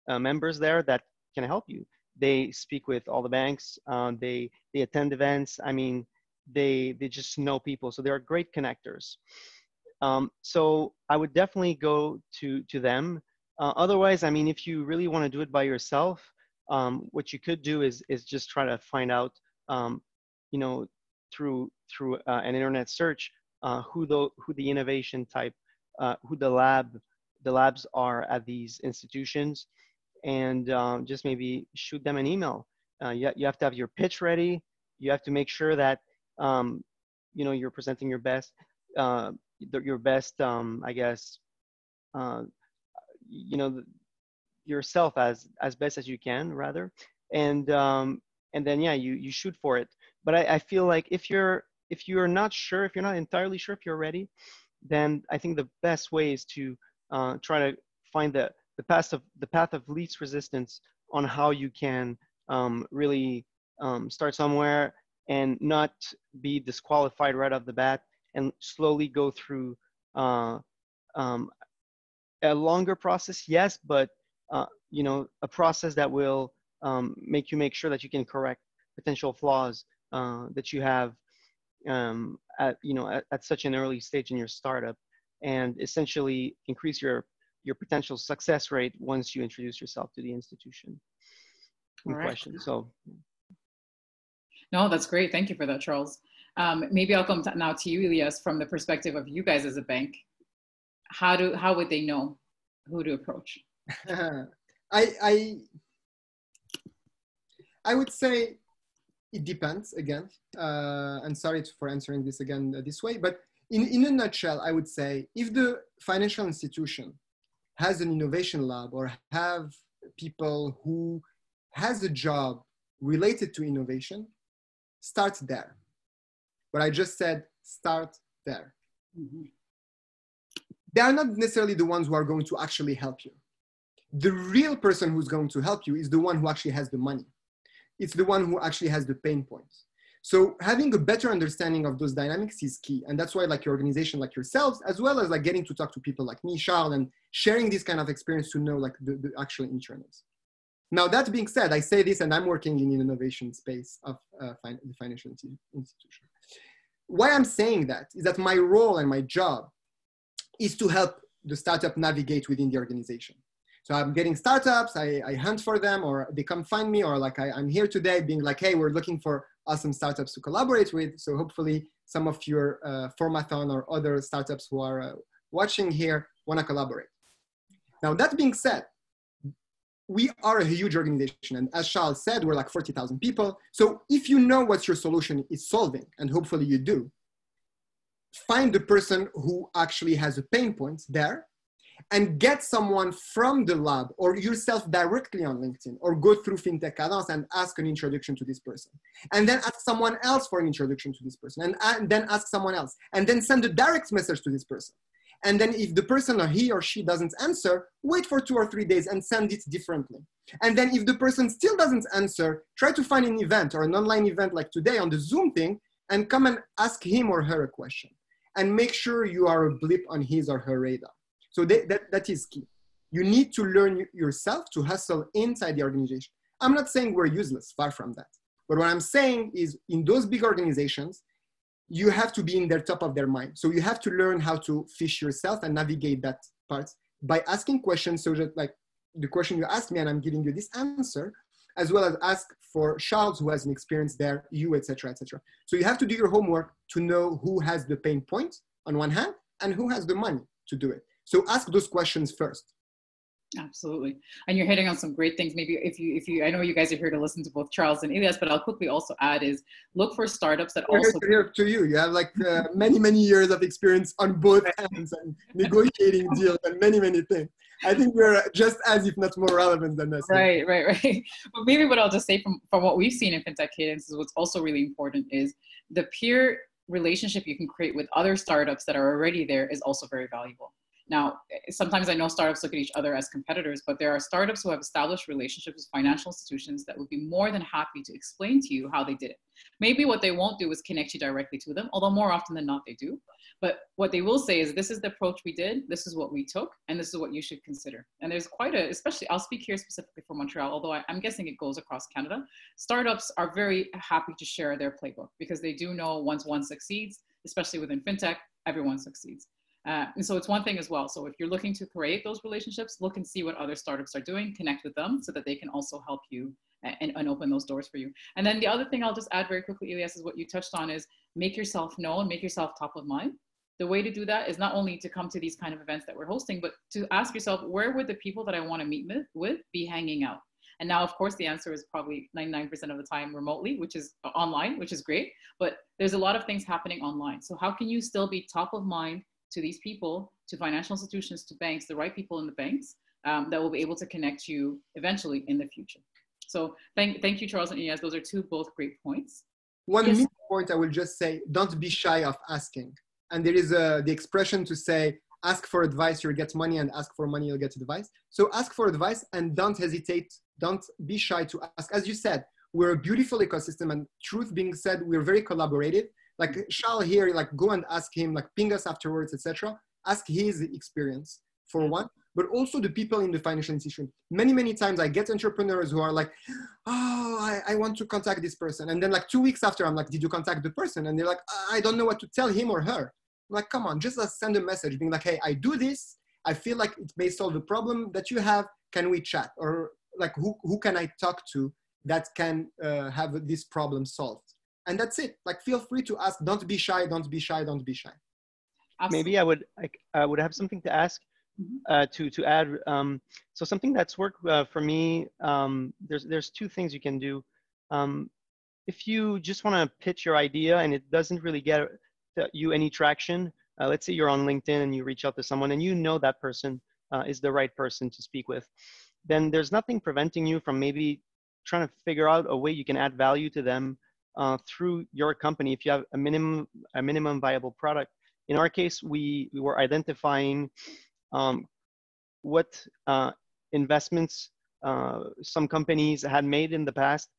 members there that can help you. They speak with all the banks. They attend events. I mean, they just know people, so they're great connectors. So I would definitely go to them. Otherwise, I mean, if you really want to do it by yourself, what you could do is just try to find out, you know, through an internet search, who the innovation type, who the labs are at these institutions, and just maybe shoot them an email. You have to have your pitch ready. You have to make sure that you know, you're presenting your best, I guess, you know, yourself as best as you can, rather, and then yeah, you shoot for it. But I feel like if you're not sure, if you're not entirely sure if you're ready, then I think the best way is to try to find the path of least resistance on how you can really start somewhere and not be disqualified right off the bat, and slowly go through a longer process, yes, but you know, a process that will make sure that you can correct potential flaws that you have at, you know, at such an early stage in your startup, and essentially increase your potential success rate once you introduce yourself to the institution in question. So no, that's great. Thank you for that, Charles. Maybe I'll come now to you, Elias, from the perspective of you guys as a bank. How would they know who to approach? I would say it depends again. And sorry for answering this again this way, but in a nutshell, I would say if the financial institution has an innovation lab or have people who has a job related to innovation, start there. What I just said, start there. Mm-hmm. They are not necessarily the ones who are going to actually help you. The real person who's going to help you is the one who actually has the money. It's the one who actually has the pain points. So having a better understanding of those dynamics is key. And that's why like your organization, like yourselves, as well as like getting to talk to people like me, Charles, and sharing this kind of experience to know like the actual internals. Now, that being said, I say this and I'm working in an innovation space of the financial institution. Why I'm saying that is that my role and my job is to help the startup navigate within the organization. So I'm getting startups, I hunt for them, or they come find me, or like I'm here today being like, hey, we're looking for awesome startups to collaborate with. So hopefully some of your Formathon or other startups who are watching here want to collaborate. Now, that being said, we are a huge organization. And as Charles said, we're like 40,000 people. So if you know what your solution is solving, and hopefully you do, find the person who actually has a pain point there and get someone from the lab or yourself directly on LinkedIn or go through Fintech Cadence and ask an introduction to this person. And then ask someone else for an introduction to this person and then ask someone else and then send a direct message to this person. And then if the person or he or she doesn't answer, wait for 2 or 3 days and send it differently. And then if the person still doesn't answer, try to find an event or an online event like today on the Zoom thing and come and ask him or her a question. And make sure you are a blip on his or her radar. So that is key. You need to learn yourself to hustle inside the organization. I'm not saying we're useless, far from that. But what I'm saying is in those big organizations, you have to be in their top of their mind. So you have to learn how to fish yourself and navigate that part by asking questions so that like the question you asked me and I'm giving you this answer, as well as ask for Charles who has an experience there, you, etc., etc. So you have to do your homework to know who has the pain point on one hand and who has the money to do it. So ask those questions first. Absolutely. And you're hitting on some great things. Maybe if you, I know you guys are here to listen to both Charles and Elias, but I'll quickly also add is look for startups that also. Here to you. You have like many years of experience on both ends and negotiating deals and many things. I think we're just as, if not more relevant than us. Right. But maybe what I'll just say from what we've seen in Fintech Cadence is what's also really important is the peer relationship you can create with other startups that are already there is also very valuable. Now, sometimes I know startups look at each other as competitors, but there are startups who have established relationships with financial institutions that would be more than happy to explain to you how they did it. Maybe what they won't do is connect you directly to them, although more often than not they do. But what they will say is, this is the approach we did, this is what we took, and this is what you should consider. And there's quite especially, I'll speak here specifically for Montreal, although I'm guessing it goes across Canada. Startups are very happy to share their playbook because they do know once one succeeds, especially within FinTech, everyone succeeds. And so it's one thing as well. So if you're looking to create those relationships, look and see what other startups are doing, connect with them so that they can also help you and open those doors for you. And then the other thing I'll just add very quickly, Elias, is what you touched on is make yourself known, make yourself top of mind. The way to do that is not only to come to these kind of events that we're hosting, but to ask yourself, where would the people that I want to meet with be hanging out? And now, of course, the answer is probably 99% of the time remotely, which is online, which is great. But there's a lot of things happening online. So how can you still be top of mind to these people, to financial institutions, to banks, the right people in the banks that will be able to connect you eventually in the future. So thank you, Charles and Elias. Those are both great points. One point I will just say, don't be shy of asking. And there is the expression to say, ask for advice, you'll get money, and ask for money, you'll get advice. So ask for advice and don't hesitate. Don't be shy to ask. As you said, we're a beautiful ecosystem, and truth being said, we're very collaborative. Like Charles here, like go and ask him, like ping us afterwards, etc. Ask his experience for one. but also the people in the financial institution. Many times I get entrepreneurs who are like, oh, I want to contact this person. And then like 2 weeks after, I'm like, did you contact the person? And they're like, I don't know what to tell him or her. I'm like, come on, just send a message being like, hey, I do this. I feel like it may solve the problem that you have. Can we chat? Or like, who can I talk to that can have this problem solved? And that's it. Like, feel free to ask. Don't be shy. Don't be shy. Don't be shy. Absolutely. Maybe I would have something to ask, to add. So something that's worked for me. There's two things you can do. If you just want to pitch your idea and it doesn't really get you any traction, let's say you're on LinkedIn and you reach out to someone and you know that person is the right person to speak with, then there's nothing preventing you from maybe trying to figure out a way you can add value to them through your company if you have a minimum viable product. In our case, we were identifying what investments some companies had made in the past,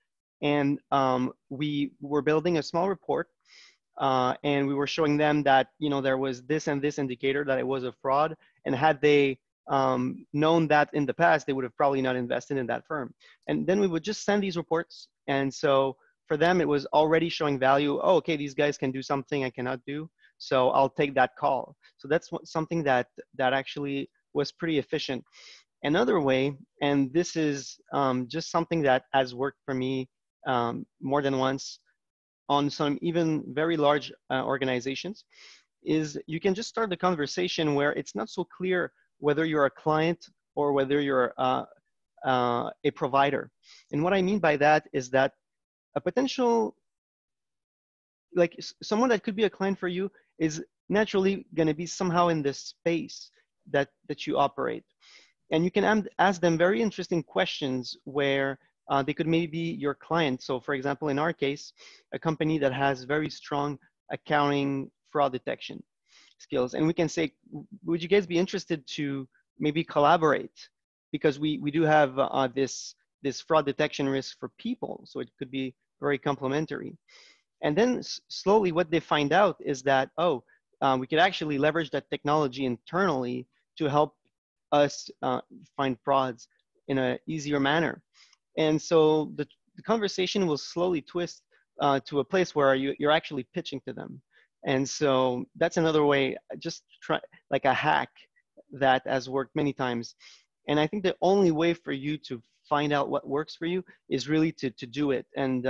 and we were building a small report, and we were showing them that there was this and this indicator that it was a fraud, and had they known that in the past, they would have probably not invested in that firm. And then we would just send these reports, and so for them, it was already showing value. Oh, okay, these guys can do something I cannot do, so I'll take that call. So that's something that actually was pretty efficient. Another way, and this is just something that has worked for me more than once on some even very large organizations, is you can just start the conversation where it's not so clear whether you're a client or whether you're a provider. And what I mean by that is that a potential, like someone that could be a client for you is naturally going to be somehow in this space that you operate. And you can ask them very interesting questions where they could maybe be your client. So for example, in our case, a company that has very strong accounting fraud detection skills. And we can say, would you guys be interested to maybe collaborate? Because we do have this fraud detection risk for people. So it could be very complementary. And then slowly what they find out is that, we could actually leverage that technology internally to help us find frauds in an easier manner. And so the conversation will slowly twist to a place where you're actually pitching to them. And so that's another way, just try like a hack that has worked many times. And I think the only way for you to find out what works for you is really to do it, and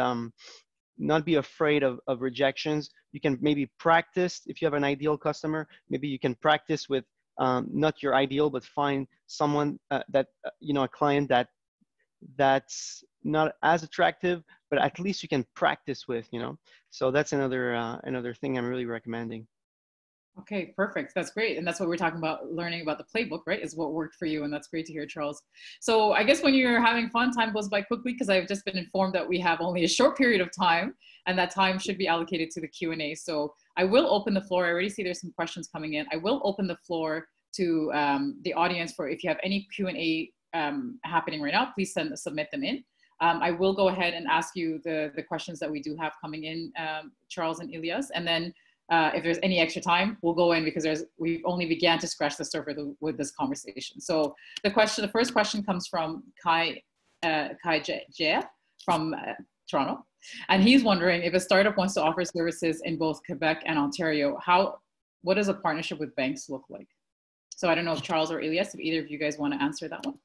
not be afraid of rejections. You can maybe practice if you have an ideal customer. Maybe you can practice with not your ideal, but find someone that a client that's not as attractive, but at least you can practice with. So that's another thing I'm really recommending. Okay, perfect. That's great. And that's what we're talking about, learning about the playbook, right? Is what worked for you. And that's great to hear, Charles. So I guess when you're having fun, time goes by quickly, because I've just been informed that we have only a short period of time, and that time should be allocated to the Q&A. So I will open the floor. I already see there's some questions coming in. I will open the floor to the audience for if you have any Q&A happening right now, please submit them in. I will go ahead and ask you the questions that we do have coming in, Charles and Elias, and then if there's any extra time, we'll go in, because we've only began to scratch the surface with this conversation. So the first question comes from Kai J from Toronto, and he's wondering if a startup wants to offer services in both Quebec and Ontario, what does a partnership with banks look like? So I don't know if Charles or Elias, if either of you guys want to answer that one.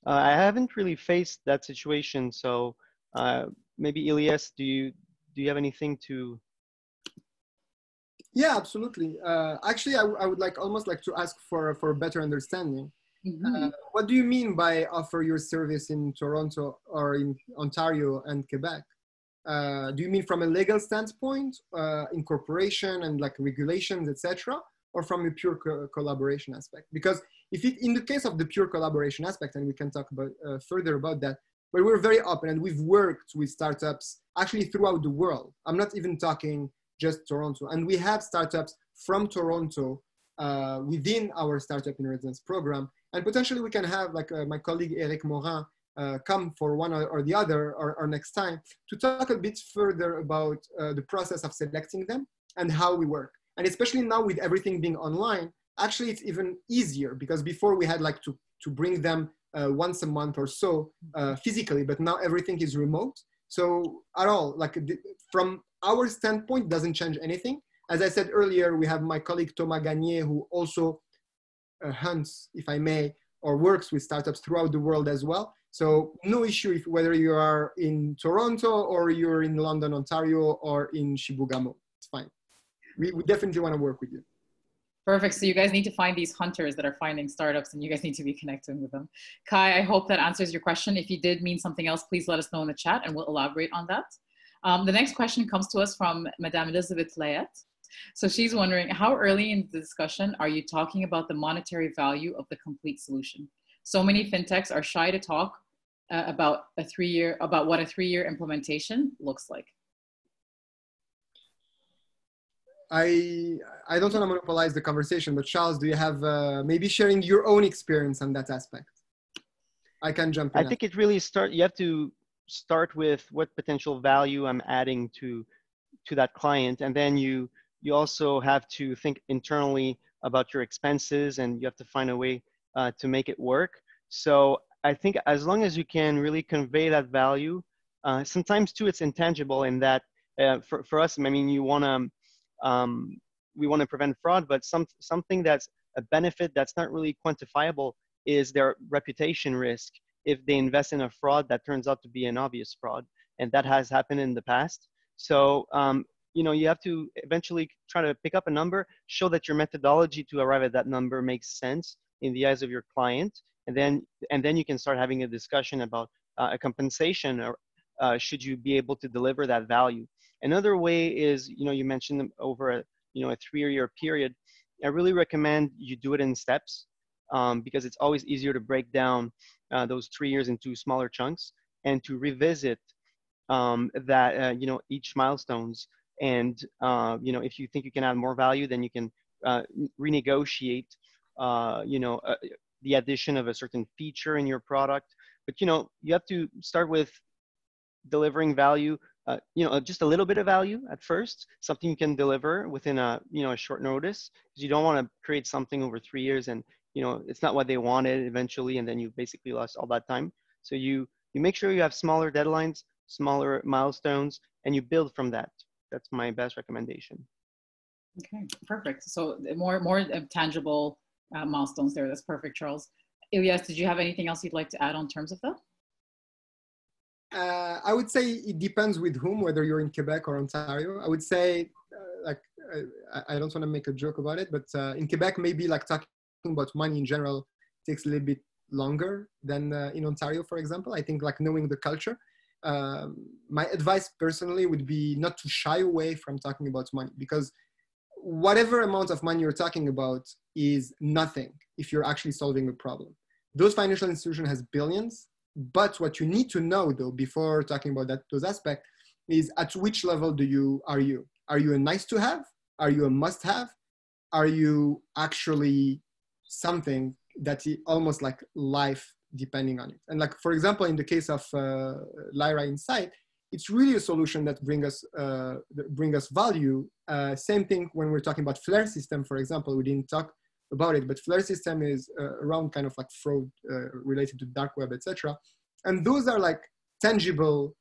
I haven't really faced that situation, so maybe Elias, do you have anything to? Yeah, absolutely. Actually, I would almost like to ask for a better understanding. Mm-hmm. What do you mean by offer your service in Toronto or in Ontario and Quebec? Do you mean from a legal standpoint, incorporation and like regulations, etc., or from a pure collaboration aspect? Because in the case of the pure collaboration aspect, and we can talk about further about that, but we're very open and we've worked with startups actually throughout the world. I'm not even talking just Toronto. And we have startups from Toronto within our Startup in Residence program. And potentially we can have like my colleague Eric Morin come for one or the other or next time to talk a bit further about the process of selecting them and how we work. And especially now with everything being online, actually it's even easier, because before we had like to bring them once a month or so physically, but now everything is remote. So at all, like from our standpoint, doesn't change anything. As I said earlier, we have my colleague Thomas Gagné, who also hunts, if I may, or works with startups throughout the world as well. So no issue if whether you are in Toronto or you're in London, Ontario, or in Shibugamo. It's fine. We definitely want to work with you. Perfect. So you guys need to find these hunters that are finding startups, and you guys need to be connecting with them. Kai, I hope that answers your question. If you did mean something else, please let us know in the chat and we'll elaborate on that. The next question comes to us from Madame Elizabeth Layette. So she's wondering, how early in the discussion are you talking about the monetary value of the complete solution? So many fintechs are shy to talk about what a 3-year implementation looks like. I don't want to monopolize the conversation, but Charles, do you have maybe sharing your own experience on that aspect? I can jump in. I think it really you have to start with what potential value I'm adding to that client. And then you also have to think internally about your expenses, and you have to find a way to make it work. So I think as long as you can really convey that value, sometimes too it's intangible in that for us, I mean, we want to prevent fraud, but something that's a benefit that's not really quantifiable is their reputation risk if they invest in a fraud that turns out to be an obvious fraud. And that has happened in the past. So, you have to eventually try to pick up a number, show that your methodology to arrive at that number makes sense in the eyes of your client. And then you can start having a discussion about a compensation, or should you be able to deliver that value. Another way is, you mentioned over a 3-year period. I really recommend you do it in steps, because it's always easier to break down those 3 years into smaller chunks and to revisit each milestones. And, if you think you can add more value, then you can renegotiate, the addition of a certain feature in your product. But, you have to start with delivering value, just a little bit of value at first, something you can deliver within a short notice, because you don't want to create something over 3 years and, it's not what they wanted eventually, and then you basically lost all that time. So you make sure you have smaller deadlines, smaller milestones, and you build from that. That's my best recommendation. Okay, perfect. So more tangible milestones there. That's perfect, Charles. Ilyas, did you have anything else you'd like to add on terms of that? I would say it depends with whom, whether you're in Quebec or Ontario. I would say, I don't want to make a joke about it, but in Quebec, maybe like talking about money in general takes a little bit longer than in Ontario, for example. I think like knowing the culture. My advice personally would be not to shy away from talking about money, because whatever amount of money you're talking about is nothing if you're actually solving a problem. Those financial institutions has billions, but what you need to know though, before talking about those aspects, is at which level are you? Are you a nice to have? Are you a must have? Are you actually something that is almost like life depending on it? And like, for example, in the case of Lyra Insight, it's really a solution that bring us value. Same thing when we're talking about Flare system, for example. We didn't talk about it, but Flare system is around kind of like fraud related to dark web, etc. And those are like tangible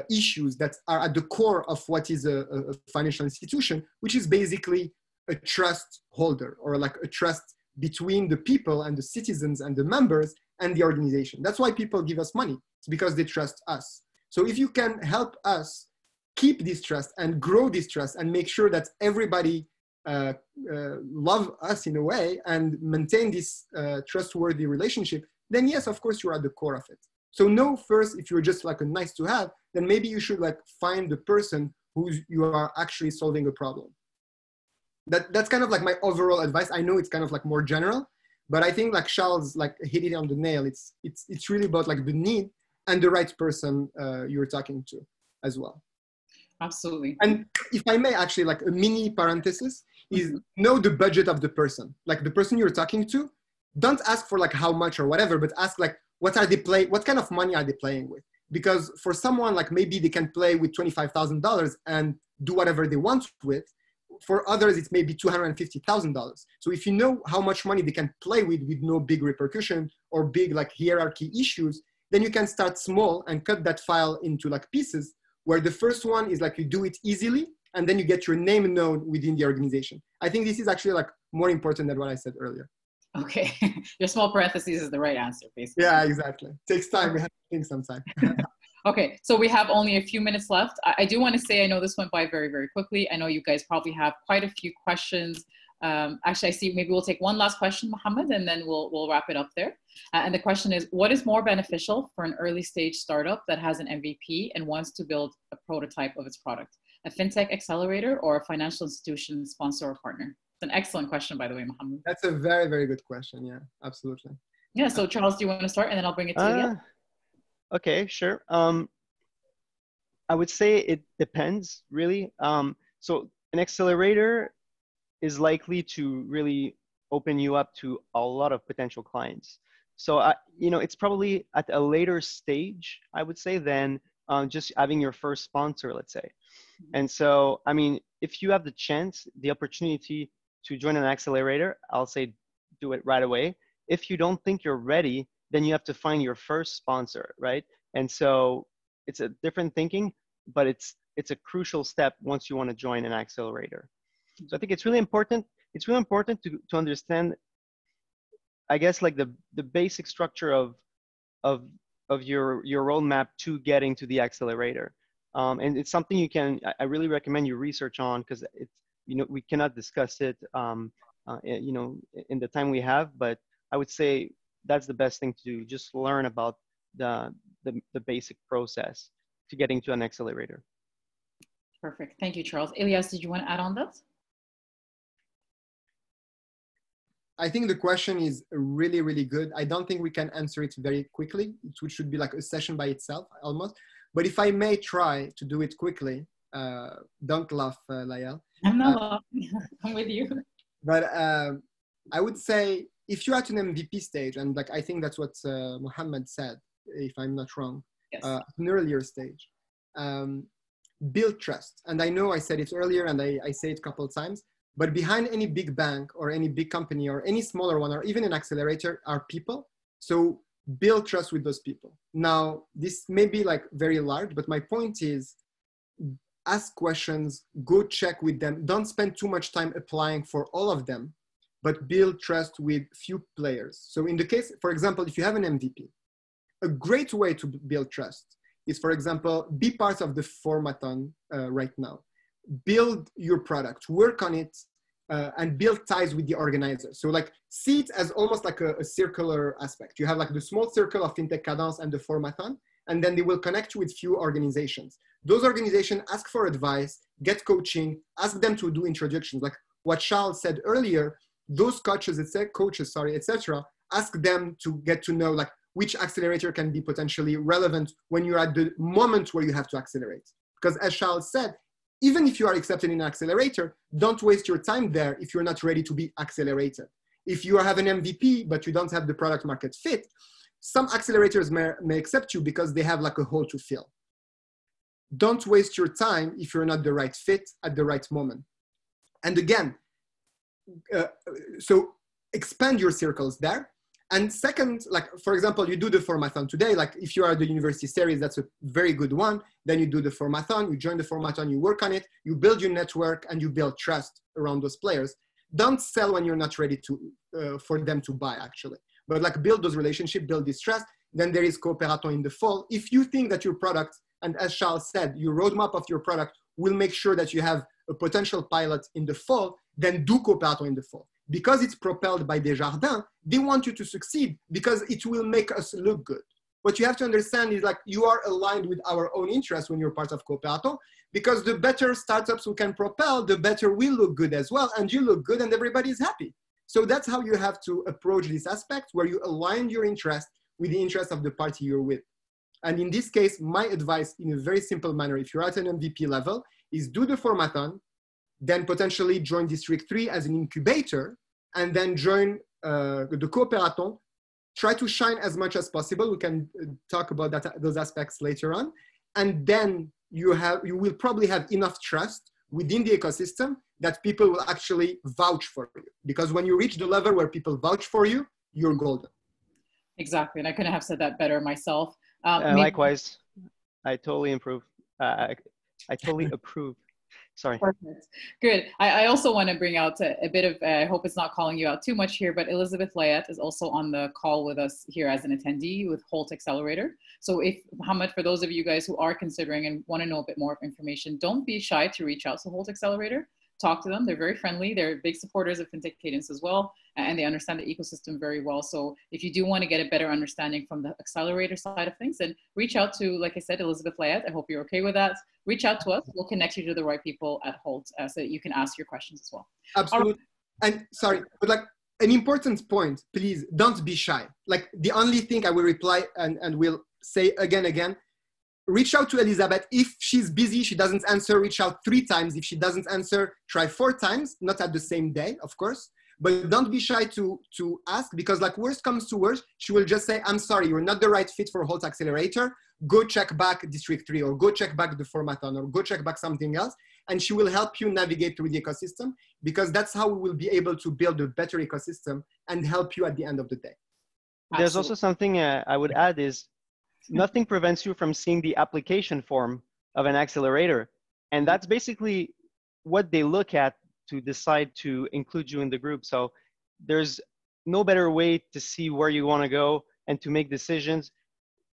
issues that are at the core of what is a financial institution, which is basically a trust holder, or like a trust between the people and the citizens and the members and the organization. That's why people give us money. It's because they trust us. So if you can help us keep this trust and grow this trust and make sure that everybody love us in a way and maintain this trustworthy relationship, then yes, of course, you're at the core of it. So know first, if you're just like a nice to have, then maybe you should like find the person who you are actually solving a problem. That's kind of like my overall advice. I know it's kind of like more general, but I think like Charles like hit it on the nail. It's really about like the need and the right person you're talking to as well. Absolutely. And if I may actually, like a mini parenthesis is know the budget of the person. Like the person you're talking to, don't ask for like how much or whatever, but ask like what kind of money are they playing with? Because for someone like maybe they can play with $25,000 and do whatever they want with. for others, it's maybe $250,000. So if you know how much money they can play with no big repercussion or big like hierarchy issues, then you can start small and cut that file into like pieces, where the first one is like you do it easily, and then you get your name known within the organization. I think this is actually like more important than what I said earlier. Okay, your small parentheses is the right answer, basically. Yeah, exactly. Takes time. We have to think sometime. Okay, so we have only a few minutes left. I do want to say, I know this went by very, very quickly. I know you guys probably have quite a few questions. Actually, I see maybe we'll take one last question, Mohammed, and then we'll wrap it up there. And the question is, what is more beneficial for an early stage startup that has an MVP and wants to build a prototype of its product? A fintech accelerator or a financial institution sponsor or partner? It's an excellent question, by the way, Mohammed. That's a very, very good question. Yeah, absolutely. Yeah, so Charles, do you want to start? And then I'll bring it to you. Okay, sure. I would say it depends, really. So an accelerator is likely to really open you up to a lot of potential clients. So, it's probably at a later stage, I would say, than just having your first sponsor, let's say. And so, if you have the chance, the opportunity to join an accelerator, I'll say do it right away. If you don't think you're ready, then you have to find your first sponsor, right? And so it's a different thinking, but it's a crucial step once you want to join an accelerator. So I think it's really important. It's really important to understand, I guess, like the basic structure of your roadmap to getting to the accelerator. And it's something I really recommend you research on, because it's, we cannot discuss it, in the time we have, but I would say that's the best thing to do. Just learn about the basic process to getting to an accelerator. Perfect. Thank you, Charles. Elias, did you want to add on that? I think the question is really, really good. I don't think we can answer it very quickly. It should be like a session by itself almost. But if I may try to do it quickly, don't laugh, Layal. I'm not laughing. I'm with you. But I would say if you're at an MVP stage, and like I think that's what Mohammed said, if I'm not wrong, yes. An earlier stage, build trust. And I know I said it earlier, and I say it a couple of times, but behind any big bank or any big company or any smaller one or even an accelerator are people. So build trust with those people. Now, this may be like very large, but my point is ask questions, go check with them. Don't spend too much time applying for all of them, but build trust with few players. So in the case, for example, if you have an MVP, a great way to build trust is, for example, be part of the formathon right now. Build your product, work on it, and build ties with the organizer. So like see it as almost like a circular aspect. You have like the small circle of Fintech Cadence and the formathon, and then they will connect you with few organizations. Those organizations ask for advice, get coaching, ask them to do introductions. Like what Charles said earlier, those coaches, etc., ask them to get to know like which accelerator can be potentially relevant when you're at the moment where you have to accelerate. Because as Charles said, even if you are accepted in an accelerator, don't waste your time there if you're not ready to be accelerated. If you have an MVP, but you don't have the product market fit, some accelerators may accept you because they have like a hole to fill. Don't waste your time if you're not the right fit at the right moment. And again, so expand your circles there. And second, like, for example, you do the formathon today, like if you are the university series, that's a very good one. Then you do the formathon, you join the formathon, you work on it, you build your network and you build trust around those players. Don't sell when you're not ready to, for them to buy actually, but like build those relationships, build this trust. Then there is Cooperaton in the fall. If you think that your product, and as Charles said, your roadmap of your product will make sure that you have a potential pilot in the fall, then do Cooperaton in the fall. Because it's propelled by Desjardins, they want you to succeed because it will make us look good. What you have to understand is like you are aligned with our own interests when you're part of Cooperaton, because the better startups we can propel, the better we look good as well, and you look good and everybody is happy. So that's how you have to approach this aspect where you align your interest with the interest of the party you're with. And in this case, my advice in a very simple manner, if you're at an MVP level, is do the formathon, then potentially join District 3 as an incubator, and then join the Cooperaton. Try to shine as much as possible. We can talk about those aspects later on. And then you will probably have enough trust within the ecosystem that people will actually vouch for you. Because when you reach the level where people vouch for you, you're golden. Exactly. And I couldn't have said that better myself. Likewise, I totally improve. I totally approve. Sorry. Perfect. Good. I also want to bring out a bit of, I hope it's not calling you out too much here, but Elizabeth Layette is also on the call with us here as an attendee with Holt Accelerator. So if, Mohammed, for those of you guys who are considering and want to know a bit more information, don't be shy to reach out to Holt Accelerator. Talk to them. They're very friendly. They're big supporters of Fintech Cadence as well, and they understand the ecosystem very well. So if you do want to get a better understanding from the accelerator side of things, then reach out to, like I said, Elizabeth Layette. I hope you're okay with that. Reach out to us. We'll connect you to the right people at Holt so that you can ask your questions as well. Absolutely. And sorry, but like an important point, please don't be shy. Like the only thing I will reply and will say again, reach out to Elizabeth. If she's busy, she doesn't answer, reach out 3 times. If she doesn't answer, try 4 times, not at the same day, of course. But don't be shy to ask, because like worst comes to worst, she will just say, I'm sorry, you're not the right fit for Holt Accelerator. Go check back District 3 or go check back the Formathon or go check back something else. And she will help you navigate through the ecosystem, because that's how we will be able to build a better ecosystem and help you at the end of the day. There's also something I would add is, nothing prevents you from seeing the application form of an accelerator. And that's basically what they look at to decide to include you in the group. So there's no better way to see where you want to go and to make decisions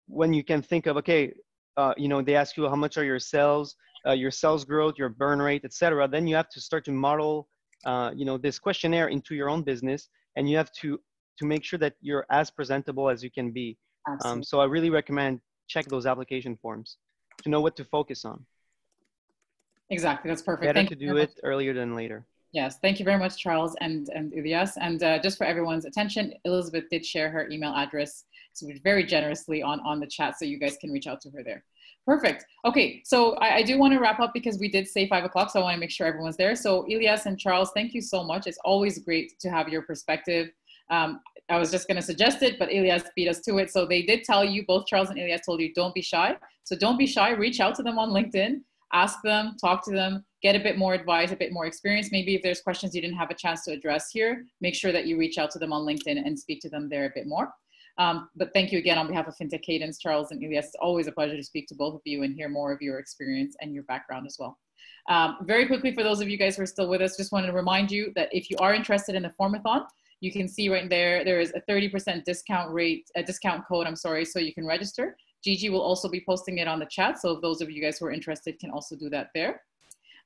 when you can think of, okay, they ask you how much are your sales growth, your burn rate, etc. Then you have to start to model, this questionnaire into your own business, and you have to make sure that you're as presentable as you can be. So I really recommend check those application forms to know what to focus on. Exactly, that's perfect. Better to do it earlier than later. Yes, thank you very much, Charles and Ilyas. And just for everyone's attention, Elizabeth did share her email address so very generously on the chat, so you guys can reach out to her there. Perfect. Okay, so I do want to wrap up because we did say 5 o'clock, so I want to make sure everyone's there. So Ilyas and Charles, thank you so much. It's always great to have your perspective. I was just going to suggest it, but Ilyas beat us to it. So they did tell you, both Charles and Ilyas told you, don't be shy. So don't be shy. Reach out to them on LinkedIn. Ask them, talk to them, get a bit more advice, a bit more experience. Maybe if there's questions you didn't have a chance to address here, make sure that you reach out to them on LinkedIn and speak to them there a bit more. But thank you again on behalf of Fintech Cadence, Charles and Ilyas. It's always a pleasure to speak to both of you and hear more of your experience and your background as well. Very quickly, for those of you guys who are still with us, just wanted to remind you that if you are interested in the Formathon, you can see right there is a 30% discount code, so you can register. Gigi will also be posting it on the chat. So those of you guys who are interested can also do that there.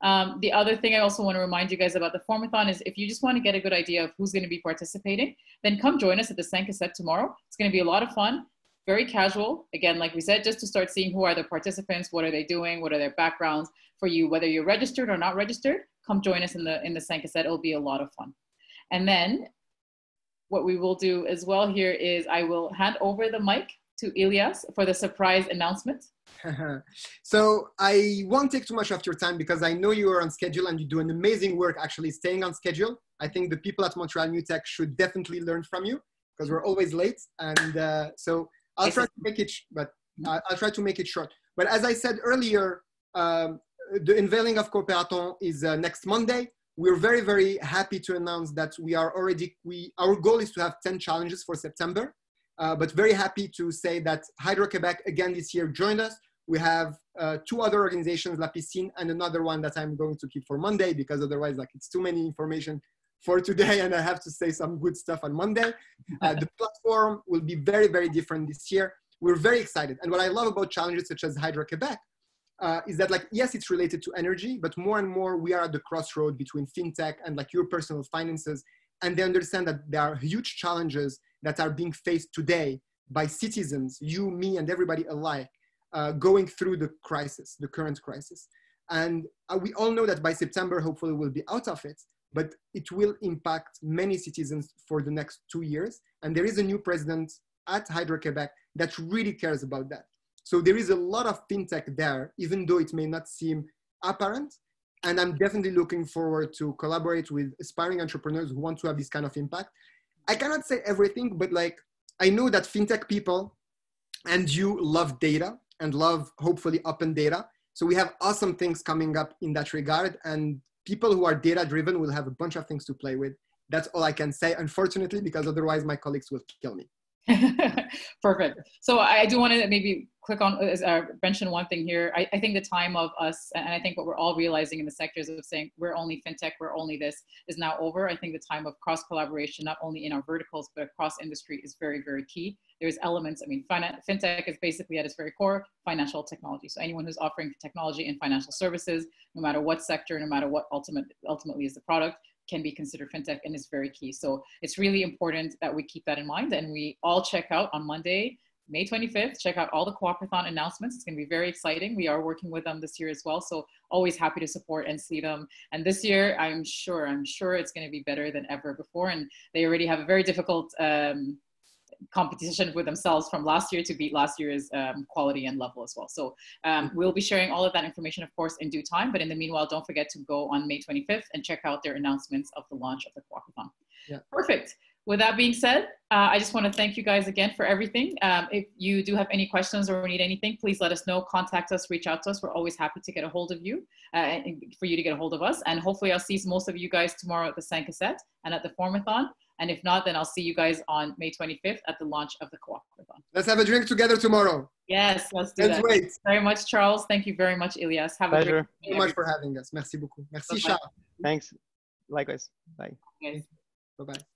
The other thing I also want to remind you guys about the Formathon is if you just want to get a good idea of who's going to be participating, then come join us at the 5 Cassette tomorrow. It's going to be a lot of fun, very casual. Again, like we said, just to start seeing who are the participants, what are they doing, what are their backgrounds for you, whether you're registered or not registered, come join us in the 5 Cassette. It'll be a lot of fun. And then what we will do as well here is I will hand over the mic to Ilyas for the surprise announcement. So I won't take too much of your time because I know you are on schedule and you do an amazing work actually staying on schedule. I think the people at Montreal New Tech should definitely learn from you because we're always late. And so I'll try to make it, I'll try to make it short. But as I said earlier, the unveiling of Cooperaton is next Monday. We're very, very happy to announce that our goal is to have 10 challenges for September. But very happy to say that Hydro-Quebec again this year joined us. We have 2 other organizations, La Piscine, and another one that I'm going to keep for Monday because otherwise it's too many information for today and I have to say some good stuff on Monday. The platform will be very, very different this year. We're very excited. And what I love about challenges such as Hydro-Quebec is that yes, it's related to energy, but more and more we are at the crossroad between fintech and your personal finances. And they understand that there are huge challenges that are being faced today by citizens, you, me, and everybody alike, going through the crisis, the current crisis. And we all know that by September, hopefully we'll be out of it, but it will impact many citizens for the next 2 years. And there is a new president at Hydro-Quebec that really cares about that. So there is a lot of fintech there, even though it may not seem apparent. And I'm definitely looking forward to collaborate with aspiring entrepreneurs who want to have this kind of impact. I cannot say everything, but I know that fintech people and you love data and love hopefully open data. So we have awesome things coming up in that regard, and people who are data driven will have a bunch of things to play with. That's all I can say, unfortunately, because otherwise my colleagues will kill me. Perfect. So I do want to maybe click on, mention one thing here. I think the time of us, and I think what we're all realizing in the sectors of saying we're only fintech, we're only this, is now over. I think the time of cross collaboration, not only in our verticals, but across industry is very, very key. There's elements, I mean, fintech is basically at its very core, financial technology. So anyone who's offering technology and financial services, no matter what sector, no matter what ultimately is the product, can be considered fintech, and is very key. So it's really important that we keep that in mind, and we all check out on Monday, May 25th, check out all the Cooperathon announcements. It's gonna be very exciting. We are working with them this year as well. So always happy to support and see them. And this year, I'm sure it's gonna be better than ever before. And they already have a very difficult competition with themselves from last year to beat last year's quality and level as well. So we'll be sharing all of that information, of course, in due time. But in the meanwhile, don't forget to go on May 25th and check out their announcements of the launch of the Cooperathon. Yeah. Perfect. With that being said, I just want to thank you guys again for everything. If you do have any questions or need anything, please let us know, contact us, reach out to us. We're always happy to get a hold of you, and for you to get a hold of us. And hopefully I'll see most of you guys tomorrow at the 5 Cassette and at the Formathon. And if not, then I'll see you guys on May 25th at the launch of the Cooperathon. Let's have a drink together tomorrow. Yes, let's do Let's that. wait. Thanks very much, Charles. Thank you very much, Elias. Have Pleasure. a great Thank you so much for having us. Merci beaucoup. Merci, Bye-bye. Charles. Thanks. Likewise. Bye. day. Bye-bye.